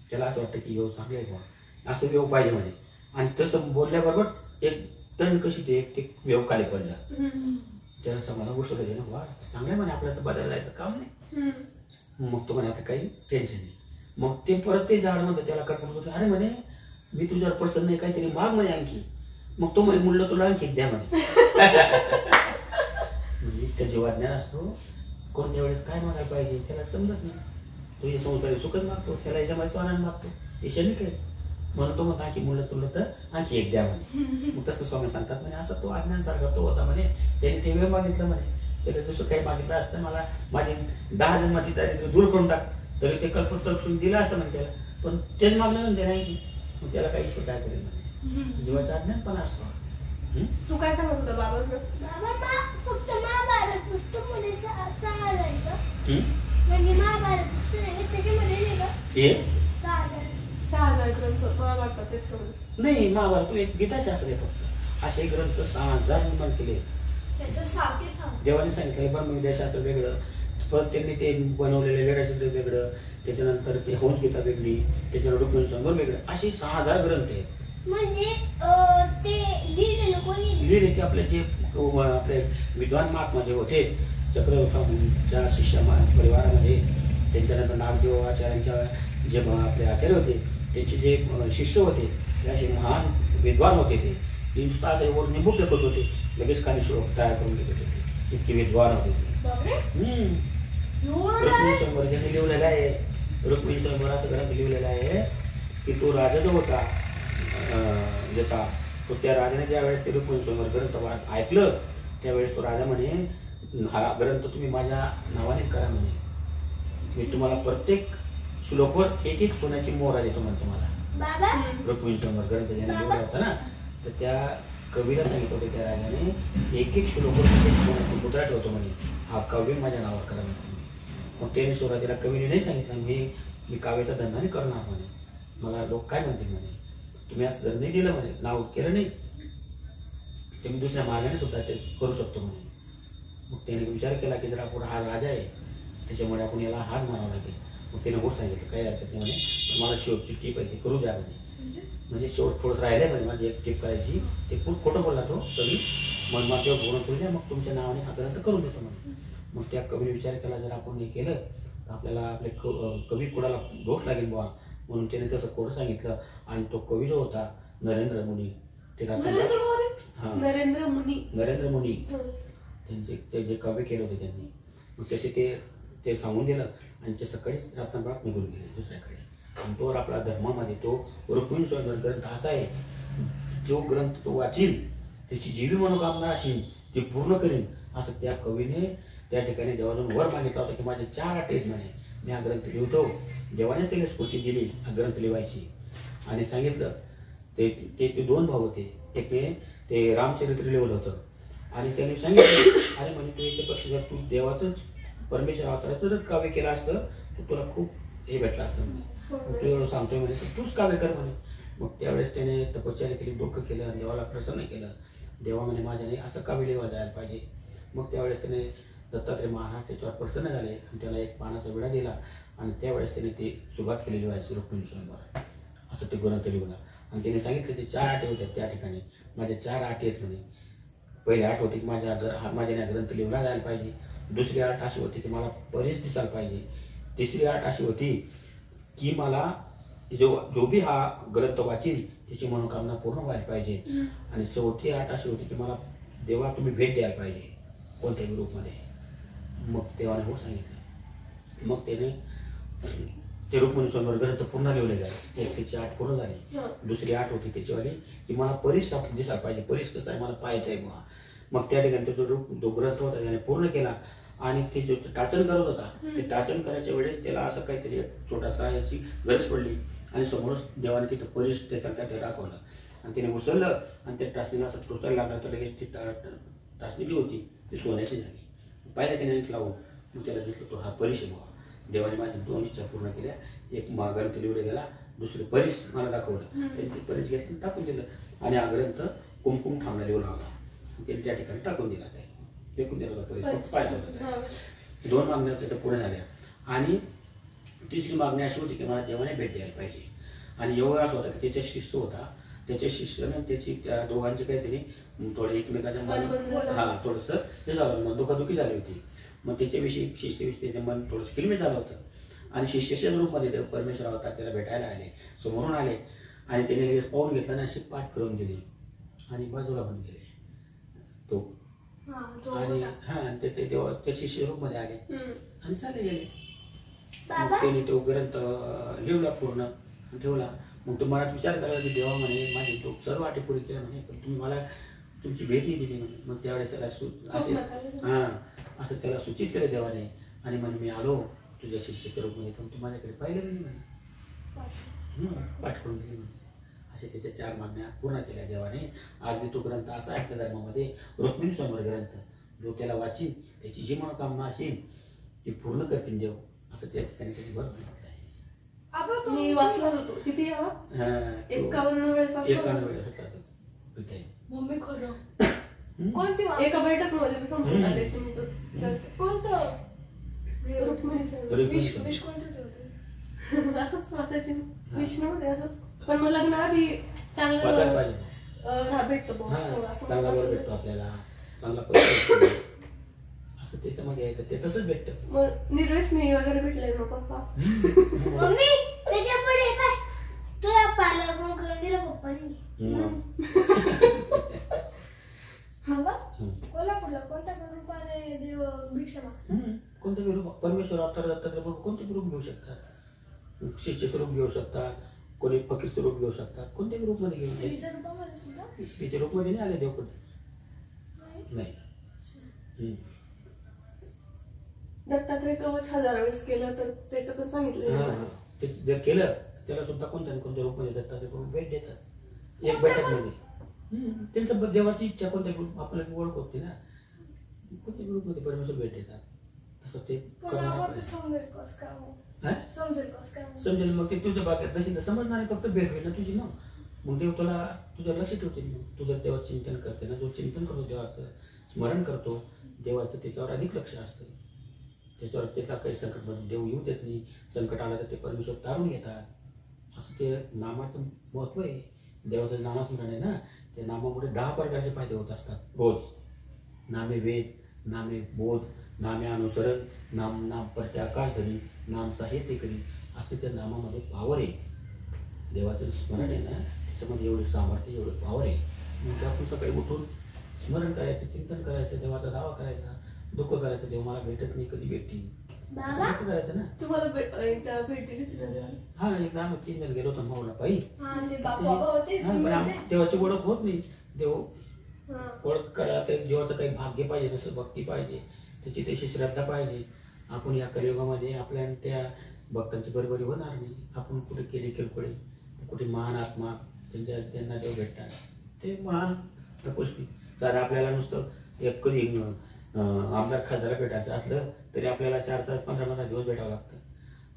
त्याला असं वाटतं की वेव चांगलं आहे बा, असं वेव पाहिजे म्हणे. आणि तसं बोलल्याबरोबर एक तण कशी ते वेव खाली पडला. त्याला समाधान गोष्ट पाहिजे ना, वा चांगलं आहे म्हणे, आपल्याला तर बाजारात जायचं काम नाही. मग तो म्हणे आता काही टेन्शन नाही. मग ते परत ते झाड म्हणतं त्याला कल्पना होते, अरे म्हणे मी तुझ्यावर प्रसन्न नाही, काहीतरी माग म्हणे आणखी. मग तो म्हणे म्हणलं तुला आणखी द्या म्हणे. म्हणजे त्या जीवात ज्ञान असतो, कोणत्या वेळेस काय मागायला पाहिजे त्याला समजत नाही. तो हे संसारी सुखच मागतो, त्याला याच्यामध्ये तो आनंद मागतो, हे क्षणिक आहे. म्हणून तो म्हणतो आणखी म्हणलं तुला तर आणखी एक द्या म्हणे. मग तसं स्वामी सांगतात म्हणे असं तो अज्ञानसारखा तो होता म्हणे, त्याने ते वेळ मागितलं म्हणे. त्याला दुसरं काही मागितलं असतं, मला माझी 10 जन्माची दारिद्र्य दूर करून टाक, तरी ते कल्पतरून दिलं असतं म्हणे त्याला. पण तेच मागलं ते नाही, मग त्याला काही ईश्वर काय करेल म्हणे. जीवाचा अज्ञानपणा असतो. तू काय सांगत होता बाबा? बाबा फक्त महाभारत पुस्तक मध्ये 6 म्हणजे महाभारत पुस्तक आहे त्याच्यामध्ये नाही का हे 6,000 ग्रंथ मला वाटतात त्याच्यामध्ये. नाही, महाभारत तू एक गीताशास्त्र आहे फक्त. असे ग्रंथ 6,000 निर्माण केले. त्याच्यासाठी सांग. देवाने सांगितलं ब्रह्मविद्याशास्त्र वेगळं, परत त्यांनी ते बनवलेले वेदाशास्त्र वेगळं, त्याच्यानंतर ते हंसगीता वेगळी, त्याच्यानंतर रुक्मिणी संवर वेगळं, असे 6,000 ग्रंथ आहेत. म्हणजे ते लिहिलेलं कोणी लिहिले ते आपले जे आपले विद्वान महात्मा जे होते चक्रवर्तीच्या शिष्य परिवारामध्ये, त्यांच्यानंतर नागदेव आचार्यांच्या जे आपले आचार्य होते, त्यांचे जे शिष्य होते ते असे महान विद्वान होते. ते नुसतं निंबू फेकत होते, लगेच काही श्लोक तयार करून घेत होते, इतके विद्वान होते ते. रुक्मिणी स्वयंवर ज्यांनी लिहिलेलं आहे, रुक्मिणी स्वयंवर असं ग्रंथ लिहिलेला आहे की तो राजा जो होता ज्याचा, तो त्या राजाने ज्या वेळेस ते रुक्मिणी स्वयंवर ग्रंथ ऐकलं त्यावेळेस तो राजा म्हणे हा ग्रंथ तुम्ही माझ्या नावाने करा म्हणे, मी तुम्हाला प्रत्येक श्लोकवर एक सोन्याची मोहरा देतो म्हणतो मला. रुक्मिणी स्वयंवर ग्रंथ ज्याने लिहिला होता ना, तर त्या कवीला सांगितलं होतं त्या राजाने एक श्लोकवर सोन्याची मुद्रा ठेवतो म्हणे, हा काव्य माझ्या नावावर करा म्हणतो. मग त्याने सुरुवातीला कवीने नाही सांगितलं मी काव्याचा धंदा नाही करणार म्हणे, मला लोक काय म्हणतील म्हणे, तुम्ही असं जर नाही दिलं म्हणे, नाव केलं नाही ते मी दुसऱ्या मार्गाने सुद्धा ते करू शकतो म्हणे. मग त्याने विचार केला की जर आपण हा राजा आहे त्याच्यामुळे आपण याला हाच म्हणावं लागेल. मग त्याने गोष्ट सांगितलं काही हरकत नाही म्हणे, मला शेवटची टीप आहे ती करू द्या म्हणे. म्हणजे शेवट थोडंसं राहिलंय म्हणे माझी एक टीप करायची, ते खूप खोटं बोलला तो कवी, मग मला तेव्हा पूर्ण करू द्या, मग तुमच्या नावाने हा ग्रंथ करून देतो म्हणे. मग त्या कवीने विचार केला जर आपण हे केलं तर आपल्याला आपले कवी कुणाला दोष लागेल बुवा, म्हणून त्याने तसं खोटं सांगितलं. आणि तो कवी जो होता नरेंद्र मुनी, ते नरेंद्र मुनी त्यांचे ते जे काव्य केले होते त्यांनी, मग तसे ते सांगून दिलं आणि ते सकाळीच रत्नाबाग निघून गेले दुसऱ्याकडे. आणि तो आपला धर्मामध्ये तो रुक्मिणी स्वयंवर ग्रंथ असा आहे, जो ग्रंथ तो वाचील त्याची जीवी मनोकामना असेल ती पूर्ण करीन, असं त्या कवीने त्या ठिकाणी देवाजून वर मागितला होता की माझे 4 अटी आहेत म्हणे, मी हा ग्रंथ लिहितो. देवानेच त्याला स्फूर्ती दिली हा ग्रंथ लिहायची. आणि सांगितलं ते 2 भाऊ होते, एक ते रामचरित्र लिहिलं होतं आणि त्यांनी सांगितलं अरे म्हणे तू याच्यापेक्षा जर तू देवाचंच परमेश्वर अवताराचं जर काव्य केलं असतं तर तुला खूप हे भेटलं असतं म्हणे, तू एवढं सांगतोय म्हणे तर तूच काव्य कर म्हणे. मग त्यावेळेस त्याने तपश्चर्या केली, डोकं केलं आणि देवाला प्रसन्न केलं. देवा म्हणे माझ्याने असं काव्य लिहायला जायला पाहिजे. मग त्यावेळेस त्याने दत्तात्रय महाराज त्याच्यावर प्रसन्न झाले आणि त्याला एक पानाचा विडा दिला आणि त्यावेळेस त्याने ती सुरुवात केली लिहायची रुक्मिणी स्वयंवर, असं ते ग्रंथ लिहिलं. आणि त्याने सांगितलं ते 4 अटी होत्या त्या ठिकाणी, माझ्या 4 अटी आहेत म्हणे. पहिली अट होती की माझ्याने ग्रंथ लिहिला जायला पाहिजे. दुसरी अट अशी होती की मला परीस दिसायला पाहिजे. तिसरी अट अशी होती की मला जो भी हा ग्रंथ वाचील त्याची मनोकामना पूर्ण व्हायला पाहिजे. आणि चौथी अट अशी होती की मला देवा तुम्ही भेट द्यायला पाहिजे कोणत्याही रूपमध्ये. मग देवाने हो सांगितलं. मग त्याने ते रुक्मिणी स्वयंवर ग्रंथ पूर्ण लिहिले झाले. एक त्याची अट पूर्ण झाली. दुसरी अट होती त्याचीवाली की मला परीस दिसायला पाहिजे. परीस कसं आहे मला पाहायचं आहे बुवा. मग त्या ठिकाणी जो ग्रंथ होता त्याने पूर्ण केला आणि ते जो टाचन करत होता ते टाचन करायच्या वेळेस त्याला असं काहीतरी छोटासा याची गरज पडली आणि समोरच देवाने तिथं परीस त्याचा दाखवलं आणि त्याने उचललं आणि त्या टाचणीला असं टोचायला लागला तर लगेच ती टाचणी जी होती ती सोन्याची झाली. पाहिलं त्याने एक लावून मग त्याला दिसलं तो हा परीस आहे बुवा. देवाने माझी 2 इच्छा पूर्ण केल्या. एक ग्रंथ लिहिला गेला, दुसरी परीस मला दाखवलं, त्यांनी परीस घेतली टाकून दिलं आणि हा ग्रंथ कुमकुम ठामला लिहिला होता त्याने त्या ठिकाणी टाकून दिला. फेकून दिला होता परीस, पाहिजे होता. 2 मागण्या त्याच्या पूर्ण झाल्या. आणि तिसरी मागणी अशी होती की मला देवाने भेट द्यायला पाहिजे. आणि एवढा असं होता की त्याचा शिष्य होता, त्याच्या शिष्याने त्याची त्या दोघांची काहीतरी थोडे एकमेकांच्या थोडंसं हे झालं, मग दुखादुखी झाली होती. मग त्याच्याविषयी शिष्याविषयी त्याचं मन थोडंसं किलबिल झालं होतं आणि शिष्याच्या रूपमध्ये देव परमेश्वर अवतार त्याला भेटायला आले, समोरून आले आणि त्याने लगेच पाहून घेतलं आणि अशी पाठ फिरवून गेली आणि बाजूला पण गेले तो. आणि ते तेव्हा त्या शिष्य रूपमध्ये आले आणि चाले गेले. मग त्याने तो ग्रंथ लिवला पूर्ण ठेवला. मग तो मनात विचार करायला की देवा म्हणे माझी तो सर्व अटी पुरी केल्या म्हणे, पण तुम्ही मला तुमची भेट नाही दिली म्हणे. मग त्यावेळेस त्याला असं त्याला सूचित केलं देवाने आणि म्हणे मी आलो तुझ्या शिष्याच्या रूपमध्ये, पण तू माझ्याकडे पाहिलं नाही म्हणे, पाठ करून दिली म्हणे. असे त्याच्या 4 मागण्या पूर्ण केल्या देवाने. आज मी तो ग्रंथ असा आहे आपल्या धर्मामध्ये रुक्मिणी स्वयंवर ग्रंथ, जो त्याला वाचीन त्याची जी मनोकामना असेल ती पूर्ण करतील देव, असं त्या ठिकाणी त्याची भर म्हटलं आहे. मी वाचला होतो किती 51 वेळेस 51 वेळेस मम्मी खरं कोणती एका बैठकमध्ये मी समजून टाकायची मी कोणतं रुक्मिणी विष कोणतं ठेवते असंच वाचायची विष्णू मध्ये असंच. पण मग लग्न आधी चांगलं भेटतो चांगला वर भेटतो आपल्याला, चांगला पैसा असं त्याच्यामध्ये आहे ते तसंच भेटतं. मग निर्व्यसनी वगैरे भेटले मग पप्पा. मम्मी त्याच्यापुढे काय तुला पार्लर पण करून दिलं पप्पानी. कोल्हापूरला कोणत्या रूपाने देव भिक्षा मागतात? कोणतं रूप परमेश्वर अवतार दत्तात्रय कोणते रूप घेऊ शकतात. शिष्याचं रूप घेऊ शकतात, कोणी फकीरचं रूप घेऊ शकतात, कोणत्याही रूपमध्ये घेऊ शकतात. स्त्रीच्या रूपमध्ये नाही आले देव कुठे नाही. दत्तात्रय कवच 1000 वेळेस केलं तर त्याचं पण सांगितलं ते जर केलं त्याला सुद्धा कोणत्या रूपमध्ये दत्तात्रय करून भेट देतात एक बैठकमध्ये. त्यांचं देवाची इच्छा कोणत्या ग्रुप आपल्याला ओळख होते ना, कोणत्या ग्रुपमध्ये परमेश्वर भेट देतात तसं ते समजेल. मग ते तुझ्या बागेत नसेल तर समजणार नाही, फक्त भेट होईल ना तुझी. मग देव तुला तुझ्या लक्ष ठेवते. मग तुझं देवाचं चिंतन करते ना, जो चिंतन करतो देवाचं स्मरण करतो देवाचं त्याच्यावर अधिक लक्ष असतं. त्याच्यावर त्याचा काही संकट देव येऊ देत नाही. संकट आलं तर ते परमेश्वर तारून घेतात. असं ते नामाचं महत्व आहे. देवाचं नामस्मरण आहे ना, त्या नामामुळे 10 प्रकारचे फायदे होत असतात रोज. नामे वेद, नामे बोध, नामे अनुसरण, नाम प्रत्याकाश धरी, नाम साहित्य करी, असं त्या नामामध्ये पावर आहे. देवाचं स्मरण आहे ना, त्याच्यामध्ये एवढं सामर्थ्य एवढं पावर आहे. म्हणजे आपण सकाळी उठून स्मरण करायचं, चिंतन करायचं, देवाचा दावा करायचा, दुःख करायचं, देव मला भेटत नाही, कधी भेटतील करायचं ना. तुम्हाला भेट दिली हा एकदा आम्ही 3 जण गेलो होतो माऊला पायी. तेव्हाची देवाची ओळख होत नाही. देव ओळख करा तर जीवाचं काही भाग्य पाहिजे, जसं भक्ती पाहिजे, त्याची तशी श्रद्धा पाहिजे. आपण या कलियुगामध्ये आपल्या त्या भक्तांची बरोबरी होणार नाही. आपण कुठे केली किरकोळी, कुठे महान आत्मा त्यांना देव भेटतात. ते महान पुष्पी साधं आपल्याला नुसतं एक कधी आमदार खासदार भेटायचं असलं तरी आपल्याला 4 तास 15 दिवस भेटावं लागतं.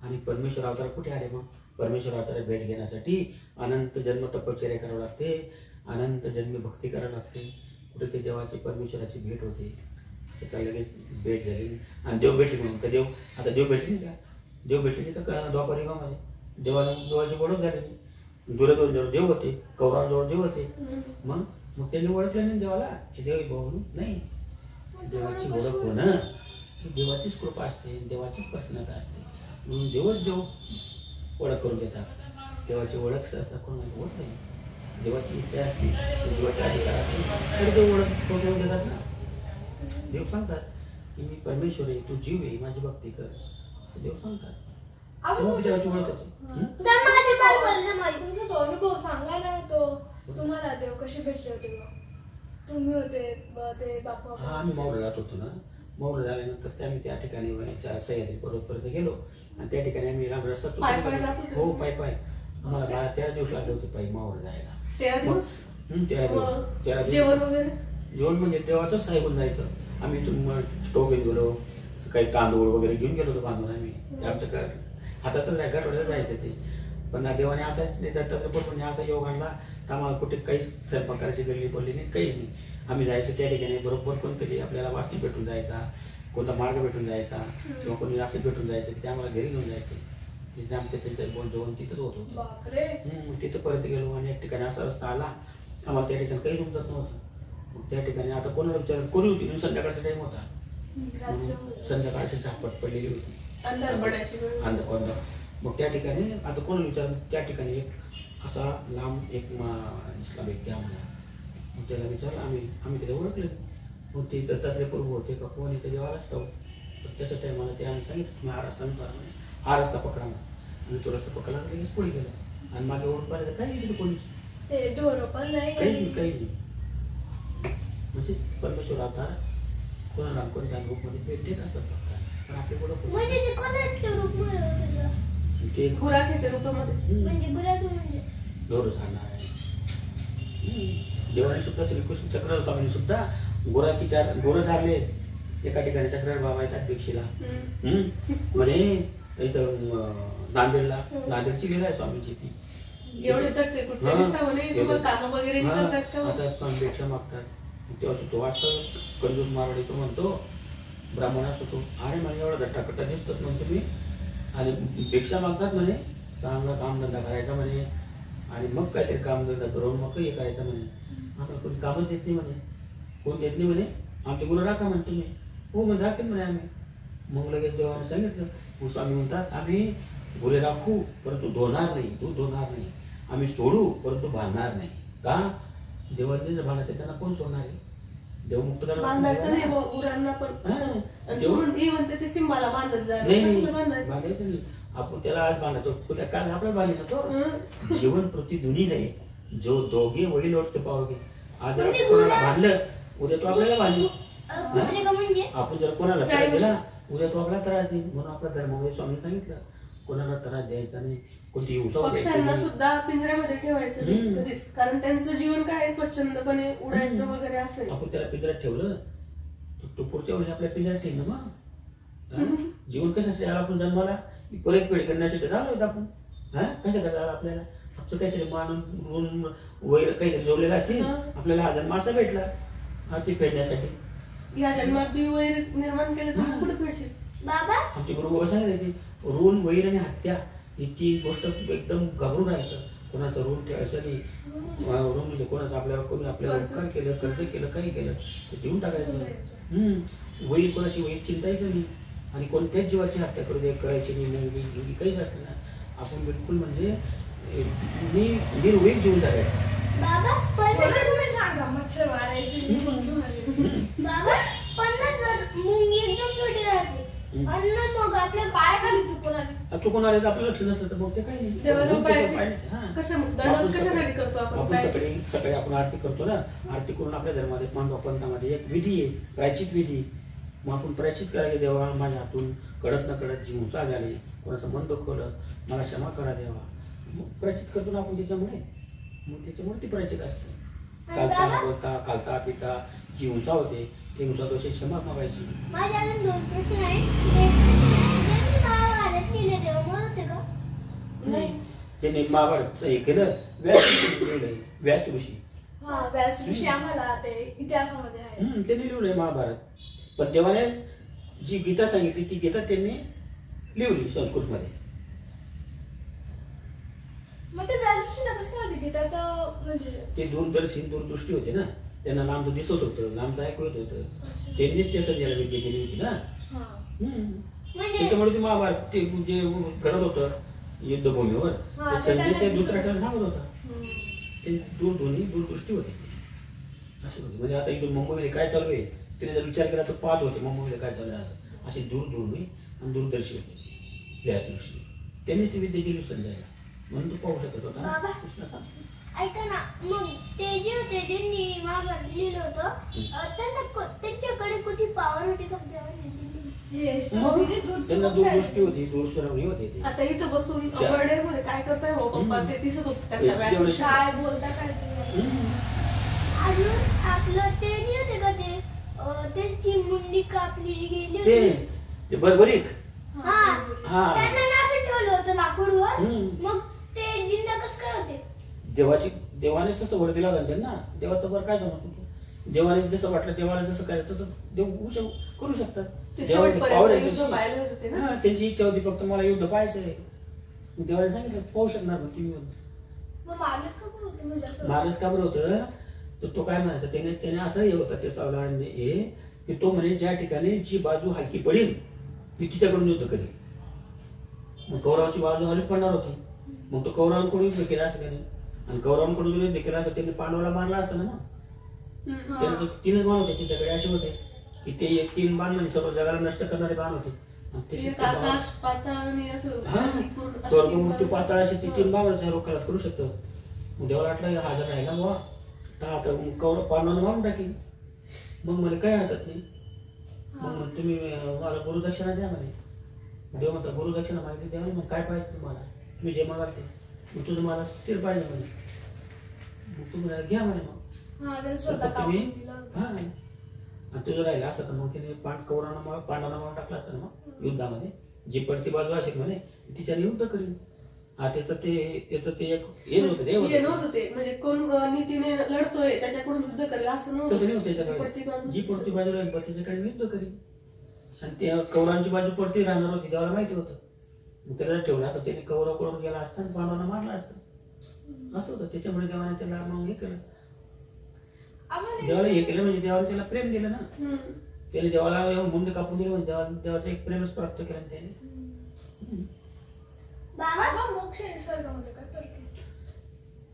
आणि परमेश्वर अवतार कुठे आले? मग परमेश्वर अवतार भेट घेण्यासाठी अनंत जन्म तपश्चर्या करावं लागते, अनंत जन्मी भक्ती करावं लागते. कुठे ते देवाची परमेश्वराची भेट होते. असं काय लगेच भेट झाली आणि देव भेटली म्हणून का देव आता देव भेटली नाही का? देव भेटली नाही तर द्वापार युगामध्ये देवाची ओळख झाली. दूरजवळ देव होते, कौरवाजवळ देव होते. मग त्यांनी ओळखलं नाही देवाला, हे देव भाऊ नाही. देवाची ओळख होणं ही देवाचीच कृपा असते, देवाचीच प्रसन्नता असते. म्हणून देवच देव ओळख करून देतात. देवाची ओळख सहसा कोण होत नाही. देवाची इच्छा असते, देवाचा अधिकार असते तरी देव ओळख करून देतात ना. देव सांगतात की मी परमेश्वर आहे, तू जीव आहे, माझी भक्ती कर, असं देव सांगतात. देवाची ओळख होते. तुमचा तो अनुभव सांगा ना. तो तुम्हाला देव कसे भेटले होते? तुम्ही होते ते बापू? आम्ही मावळ जात होतो ना. मावळ झाल्यानंतर आम्ही त्या ठिकाणी सह्याद्री पर्वतपर्यंत गेलो आणि त्या ठिकाणी आम्ही लांब रस्ता हो पाय आम्हाला 12-13 दिवस लागले होते पायी मावळ जायला. 13 दिवस जेवण म्हणजे देवाचंच साहेबून जायचं. आम्ही इथून स्टोव घेऊन गेलो, काही तांदूळ वगैरे घेऊन गेलो होतो बांधून. आम्ही आमच्या हातातच गाठवड्यात जायचं ते. पण देवाने असा दत्तात्रय असा योग आणला तर आम्हाला कुठे काहीच स्वयंपाक करायची गरज पडली नाही, काहीच नाही. आम्ही जायचो त्या ठिकाणी बरोबर कोणतरी आपल्याला वास्तू भेटून जायचा, कोणता मार्ग भेटून जायचा किंवा कोणी असं भेटून जायचं की ते आम्हाला घरी घेऊन जायचे. तिथे आमचं त्यांचं बोल जेवण तिथंच होत होतं. तिथं परत गेलो आणि एक ठिकाणी असा रस्ता आला, आम्हाला त्या ठिकाणी काही समजत नव्हतं. मग त्या ठिकाणी आता कोणाला विचार कोणी होती, संध्याकाळचा टाईम होता, संध्याकाळची झापट पडलेली होती. अंधार पडायची वेळ. मग त्या ठिकाणी आता कोणाला विचारलं, त्या ठिकाणी एक असा लांब एक दिसला व्यक्ती आम्हाला. मग त्याला विचारलं, आम्ही त्याला ओळखले. मग ते दत्तात्रय प्रभू होते का कोण आहे त्याच्या आवाज ठाऊ. तर त्याच्या टायमाला ते आम्ही सांगितलं तुम्ही हा रस्ता पकडा ना. आणि तो रस्ता पकडला तर लगेच पुढे गेला. आणि मागे ओळख पाहिलं तर काही नाही तिथे कोणीच, ते ढोरं पण नाही काही नाही. म्हणजे परमेश्वर अवतार कोणाला कोणत्या रूपमध्ये भेट देत असतात फक्त. पण आपले ओळख म्हणजे ते कोणाच्या रूपमध्ये होतं? ते गुराख्याच्या रूपामध्ये. म्हणजे गुराखू म्हणजे गौरव सांगणार आहे. देवाने सुद्धा श्रीकृष्ण चक्रधर स्वामींनी सुद्धा गोरं सारले. एका ठिकाणी चक्रधर बाबा येतात भिक्षेला. म्हणे इथं नांदेडची विहीर आहे स्वामींची ती. एवढे टक्के कुठे दिसता म्हणे, तुम्हाला कामं वगैरे करतात का? आता स्वामी भिक्षा मागतात. तेव्हा तो वाचतो कंजूस मारवाडी, तो म्हणतो ब्राह्मण असतो तो, अरे म्हणे एवढा धट्टाकट्टा दिसतात म्हणतो मी, आणि भिक्षा मागतात म्हणे, चांगला कामधंदा करायचा म्हणे, आणि मग काहीतरी कामधंदा करून मग हे करायचं म्हणे. आता कोणी कामच देत नाही म्हणे, कोण देत नाही म्हणे, आमचे गुरु राखा म्हणतो मी. हो म्हणजे राखेल म्हणे आम्ही. मग लगेच देवाने सांगितलं. मग स्वामी म्हणतात आम्ही गुरे राखू परंतु धुणार नाही, दूध धुणार नाही, आम्ही सोडू परंतु बांधणार नाही. का? देवाने जर बांधते त्यांना कोण सोडणार आहे? देवमुक्त बांधायचं नाही गुरांना पण. म्हणते ते सिंबाला बांधत जा, बांधायचं नाही. आपण त्याला आज बांधतो, उद्या काल आपल्याला बांधतो तो. जीवन प्रतिध्वनी नाही, जो दोघे वही लोटते पावगे. आज जर कोणाला बांधलं उद्या तो आपल्याला बांधू. आपण जर कोणाला त्रास दिला उद्या तो आपल्याला त्रास देईल. म्हणून आपल्या धर्मामध्ये स्वामी सांगितलं कोणाला त्रास द्यायचा नाही, कोणती पक्ष्यांना सुद्धा पिंजऱ्यामध्ये ठेवायचं नाही कधीच, कारण त्यांचं जीवन काय स्वच्छंदपणे उडायचं वगैरे असं. आपण त्याला पिंजऱ्यात ठेवलं तो पुढच्या वर्षी आपल्या पिंजऱ्यात ठेवलं. मग जीवन कशासाठी आला आपण जन्माला? परत पिढी करण्यासाठी झालो होत आपण. कशा करायला आपल्याला फक्त काहीतरी मानून वैर काहीतरी जोडलेला असेल, आपल्याला हा जन्म असा भेटला ते फेडण्यासाठी. या जन्मात वैर निर्माण केलं तर पुढे फेडशील बाबा. आमचे गुरु बाबा सांगितले ऋण वैर आणि हत्या ही गोष्ट एकदम घाबरून राहायचं. कोणाचं ऋण ठेवायचं नाही. ऋण म्हणजे कोणाचं आपल्याला कोणी आपल्याला उपकार केलं, कर्ज केलं, काही केलं ते देऊन टाकायचं. वैर कोणाशी वैर चिंतायचं नाही, आणि कोणत्याच जीवाची हत्या करायची नाही, काहीच असतं ना. आपण बिलकुल म्हणजे निर्वैर जीवन जगायचं. तुम्ही सांगा मच्छर मारायची बाबा. पण जर मुंगी एकदम छोटी राहते आणि मग आपल्या पायाखाली चुकून आले तर आपलं लक्ष नसलं तर मग ते काही नाही. सकाळी आपण आरती करतो ना, आरती करून आपल्या धर्मामध्ये पंथामध्ये एक विधी आहे, प्रायचित विधी. मग आपण प्रायचित करायला देवा माझ्या हातून कळत न कळत जी हुंसा झाली, कोणाचं मन दुखवलं, मला क्षमा करा देवा. मग प्रायचित करतो ना आपण त्याच्यामुळे. मग त्याच्यामुळे ती प्रायचित असते. चालता बोलता खालता पिता जी हुंसा होते ते हुंसा दोषी क्षमा मागायची. माझ्या अजून 2 प्रश्न आहेत. ज्यांनी महाभारत हे केलं व्यास ऋषी आम्हाला ते इतिहासामध्ये आहे. त्यांनी लिहिलंय महाभारत. पण देवाने जी गीता सांगितली ती गीता त्यांनी लिहिली संस्कृत मध्ये. ते दूरदृष्टी होते ना, त्यांना लांबचं दिसत होतं, लांबचं ऐकू येत होतं. त्यांनीच ते संजयला विद्या केली होती ना. त्याच्यामुळे ते महाभारत ते जे घडत होतं युद्धभूमीवर संजय ते दुसऱ्याकडे सांगत होता. ते दूरदृष्टी होती अशी होती. म्हणजे आता इथून मुंबईमध्ये काय चालू आहे त्याने जर विचार केला तर पाहत होते मुंबईमध्ये काय चालू आहे असं. अशी दूरदूरणी आणि दूरदर्शी होते व्यास ऋषी. त्यांनीच ती विद्या केली संजयला, म्हणून तो पाहू शकत होता. ऐका ना, मग ते जे होते त्यांनी महाभारत लिहिलं होतं त्यांच्याकडे कुठे पॉवर होती का? त्यांना दूरदृष्टी होती, दूरसरवणी होती. आता इथं बसून मध्ये काय करताय हो पप्पा ते दिसत होत त्यांना काय बोलता काय. अजून आपलं ते नाही होते का ते त्यांची मुंडी कापली गेली ते बरोबरीक. त्यांना असं ठेवलं होतं लाकूडवर. मग ते जिंदा कसं काय होते? देवानेच तसं वर दिला त्यांना. देवाचं वर काय समजतो तू? देवाने जसं वाटलं देवाला जसं करायचं तसं देव करू शकतात. त्यांची इच्छा होती फक्त मला युद्ध पाहायचं आहे. देवाने सांगितलं पाहू शकणार नाही तुम्ही. मारस का बरं होतं तर तो काय म्हणायचा त्याने असं हे होतं ते चावला हे की तो म्हणे ज्या ठिकाणी जी बाजू हलकी पडेल मी तिच्याकडून युद्ध करेल. मग कौरवाची बाजू हल्ली पडणार होती. मग तो कौरवांकडून युद्ध केला असं त्याने, आणि कौरवांकडून जर युद्ध केला असं त्यांनी पांडवाला मारला असतं ना. मग त्यांचे 3च बाण होते त्याच्याकडे, असे होते की ते 3 बाण म्हणजे सर्व जगाला नष्ट करणारे बाण होते. आकाश पाताळ आणि असं स्वर्ग मृत्यू पाताळ असे ते 3 बाण रोखायला करू शकतो. मग देवाला वाटलं हा जर राहिला बुवा तर आता कौरव पांडवांना मारून टाकेल. मग मला काही हरकत नाही, मग तुम्ही मला गुरुदक्षिणा द्या म्हणे. देव म्हणता गुरुदक्षिणा मागितली द्या. मग काय पाहिजे तुम्हाला, तुम्ही जे मागाल ते. मग तुझं मला स्थिर पाहिजे म्हणे. मग तुम्ही घ्या म्हणे. मग तुम्ही हा आणि तुझं राहिलं असं तर मग तिने पांडवांना मारून टाकलं असतं ना. मग युद्धामध्ये जी पडती बाजू असेल म्हणे तिच्याने युद्ध करीन. हा त्याचं ते एक हे नव्हतं ते म्हणजे कोण नीतीने लढतोय त्याच्याकडून युद्ध करेल असं नव्हतं. तसं नाही होतं त्याच्याकडे. जी पडती बाजू राहील त्याच्याकडे युद्ध करीन. आणि ते कौरांची बाजू पडती राहणार होती देवाला माहिती होतं. मग त्याला ठेवलं असतं त्याने कौरवाकडून गेला असता आणि पांडवांना मारला असतं. असं होतं. त्याच्यामुळे देवाने त्याला मग हे केलं. देवाला हे केलं म्हणजे देवाने त्याला प्रेम दिलं ना. त्याने देवाला मुंडे कापून दिले म्हणजे देवाचं एक प्रेमच प्राप्त केलं त्याने.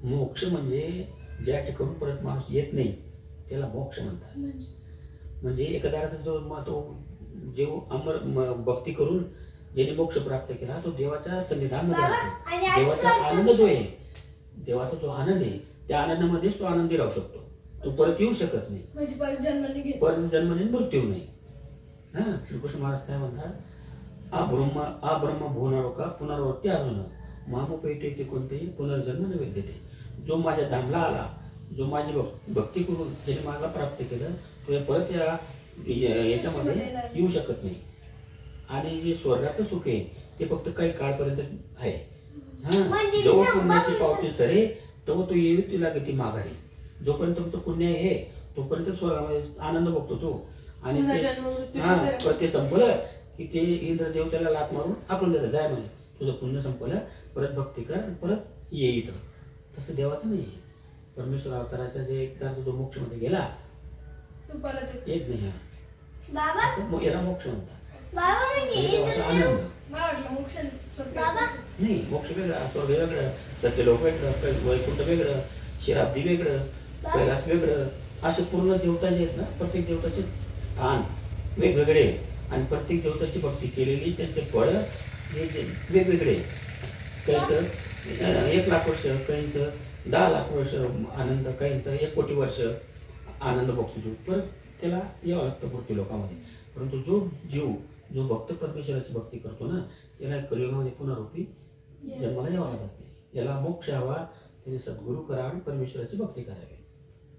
मोक्ष म्हणजे ज्या ठिकाणी परत माणूस येत नाही त्याला मोक्ष म्हणतात. म्हणजे एखाद्याचा जो जेव अमर भक्ती करून ज्याने मोक्ष प्राप्त केला तो देवाच्या सन्निधानामध्ये राहतो. देवाचा आनंद जो आहे, देवाचा जो आनंद आहे त्या आनंदामध्येच तो आनंदी राहू शकतो. तो परत येऊ शकत नाही, परत जन्माने मृत्यू नाही. हा श्रीकृष्ण महाराज काय म्हणतात, ब्रह्म भुवनारोका पुनरावृत्ती अर्जुन मामुपैते ते कोणतेही पुनर्जन्म न विद्यते. जो माझ्या धामला आला, जो माझी भक्ती करून ज्याने मला प्राप्त केलं तो परत याच्यामध्ये येऊ शकत नाही. आणि जे स्वर्गाचं सुख आहे ते फक्त काही काळपर्यंत आहे. हा जेव्हा पुण्याची पावती सरे तेव्हा तो येईल तिला गती माघारी. जोपर्यंत तुमचं पुण्य आहे तोपर्यंत स्वर्गामध्ये आनंद बघतो तो. आणि ते संपलं की ते इंद्रदेव त्याला लात मारून आपण देतात, जाय म्हणे तुझं पुण्य संपलं, परत भक्ती कर, परत ये इथं. तसं देवाचं नाही. परमेश्वर अवताराचा जे एकदा जो मोक्ष मध्ये गेला तो परत येत नाही. याला मोक्ष म्हणतात. आनंद नाही. मोक्ष वेगळा, स्वर्ग वेगळं, सत्यलोक वेगळं, वैकुंठ वेगळं, शिराब्दी वेगळं, कैलास वेगळं. असे पूर्ण देवता जे आहेत ना, प्रत्येक देवताचे स्थान वेगवेगळे आणि प्रत्येक देवताची भक्ती केलेली त्यांचे फळ हे वेगवेगळे. काहींचं 1 लाख वर्ष, काहींचं 10 लाख वर्ष आनंद, काहींचं 1 कोटी वर्ष आनंद भक्ती. परत त्याला यावं लागतं पृथ्वी लोकांमध्ये. परंतु जो जीव जो भक्त परमेश्वराची भक्ती करतो ना त्याला कलियुगामध्ये पुनरुक्ती जन्माला यावं लागत नाही. याला मोक्ष हवा, त्याने सद्गुरू करा आणि परमेश्वराची भक्ती करावी.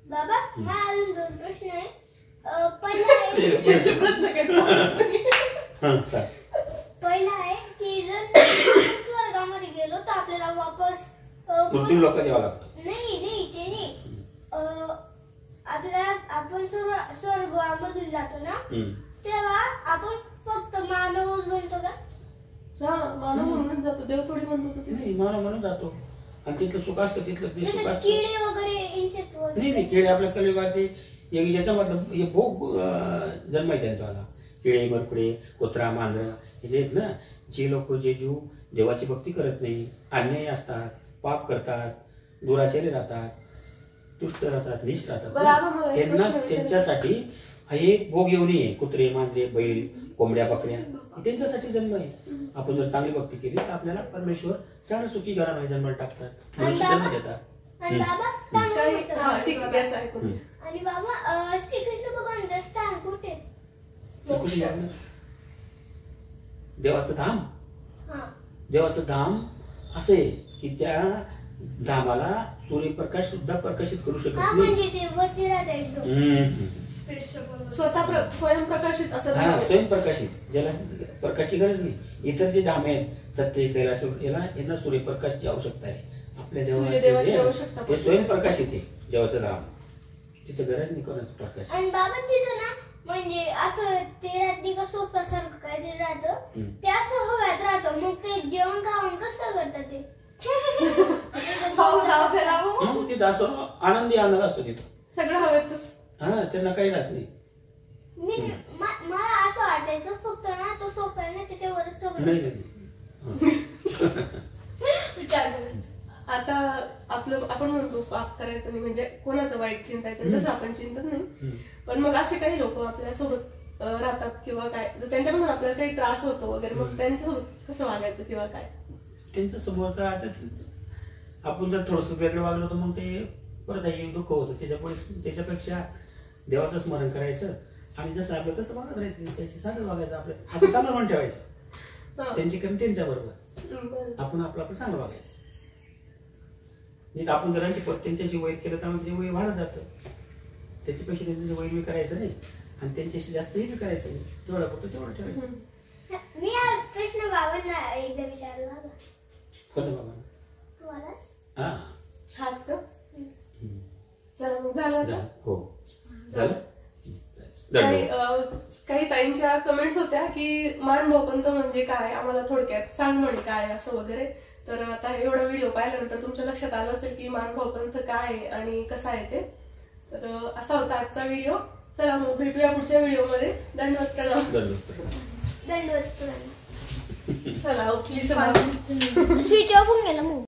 बाबा हा 2 प्रश्न आहे. पहिला आहे की जर स्वर्गामध्ये गेलो तर आपल्याला वापस पृथ्वी लोकांना यावं लागतं. नाही ते नाही. आपल्याला आपण स्वर्गामधून जातो ना तेव्हा आपण फक्त मानवच बनतो का? मानव म्हणूनच जातो, देव थोडी म्हणतो. नाही, मानव म्हणून जातो आणि तिथलं सुख असतं, तिथलं ते सुख असतं. किडे वगैरे इन्सेक्ट वगैरे नाही किडे आपल्या कलियुगाचे याच्यामधलं हे भोग जन्म आहे त्यांचा. किडे मरकडे कुत्रा मांजर हे जे आहेत ना, जे लोक जे जीव देवाची भक्ती करत नाही, अन्यायी असतात, पाप करतात, दुराचारी राहतात, दुष्ट राहतात, नीच राहतात, त्यांच्यासाठी हा एक भोग येऊ नये. कुत्रे मांजरे बैल कोंबड्या बकऱ्या त्यांच्यासाठी जन्म आहे. आपण जर चांगली भक्ती केली तर आपल्याला परमेश्वर चांगल्या सुखी घरामध्ये जन्माला टाकतात, मनुष्य जन्म देतात. आणि बाबा श्रीकृष्ण भगवान स्थान कुठे? देवाचं धाम. देवाचं धाम असं आहे की त्या धामाला सूर्यप्रकाश सुद्धा प्रकाशित करू शकत नाही. स्वतः स्वयंप्रकाशित असं. हा स्वयंप्रकाशित, ज्याला प्रकाशची गरज नाही. इतर जे धाम आहेत सत्य कैलास यांना सूर्यप्रकाशची आवश्यकता आहे. आपल्या देवाला ते स्वयंप्रकाशित आहे देवाचं धाम. तिथं गरज नाही कोणाचं प्रकाश. आणि बाबा तिथं ना म्हणजे असं ते रात्री का सोपा सारखं काहीतरी राहतं ते असं हव्यात राहतं. मग ते जेवण खावण कसं करतात ते? ते दासो आनंदी आनंद असतो तिथं सगळं हवेतच. हा त्यांना काही राहत नाही. मला असं वाटायचं फक्त ना तो सोपा आहे ना त्याच्यावर नाही विचार करून. आता आपण म्हणतो पाप करायचं नाही, म्हणजे कोणाचं वाईट चिंतायचं तसं आपण चिंतत नाही. पण मग असे काही लोक आपल्या सोबत राहतात किंवा काय, त्यांच्यापासून आपल्याला काही त्रास होतो वगैरे, मग त्यांच्यासोबत कसं वागायचं किंवा काय? त्यांच्या समोर आता आपण जर थोडंसं वेगळं वागलं तर मग ते परत दुःख होतं. त्याच्यापेक्षा देवाचं स्मरण करायचं आणि जसं आपलं तसं वागत राहायचं, त्याची साधं वागायचं, आपण चांगलं म्हणून ठेवायचं, त्यांची कमी त्यांच्या बरोबर, आपण आपलं चांगलं वागायचं. नाही आपण जर त्यांच्याशी वैर केलं तर ते वय वाढत जातं. त्याच्यापेक्षा त्यांचं वैर करायचं नाही आणि त्यांच्याशी जास्त हे करायचं नाही, तेवढं फक्त तेवढं ठेवायचं. मी हा प्रश्न बाबांना एकदा विचारला होता. कोणत्या बाबा? तुम्हाला? हाच का? चला मग झालं आता? हो झालं. काही ताईंच्या कमेंट्स होत्या की मानभावपंथ म्हणजे काय, आम्हाला थोडक्यात सांग म्हणे काय असं वगैरे. तर आता एवढा व्हिडिओ पाहिल्यानंतर तुमच्या लक्षात आलं असेल की मानभावपंथ काय आहे आणि कसा आहे ते. तर असा होता आजचा व्हिडिओ. चला मग भेटूया पुढच्या व्हिडिओमध्ये. धन्यवाद. प्रणाम. दंडवत. चला उठली सगळं. स्विच ऑफ होऊन गेला मग.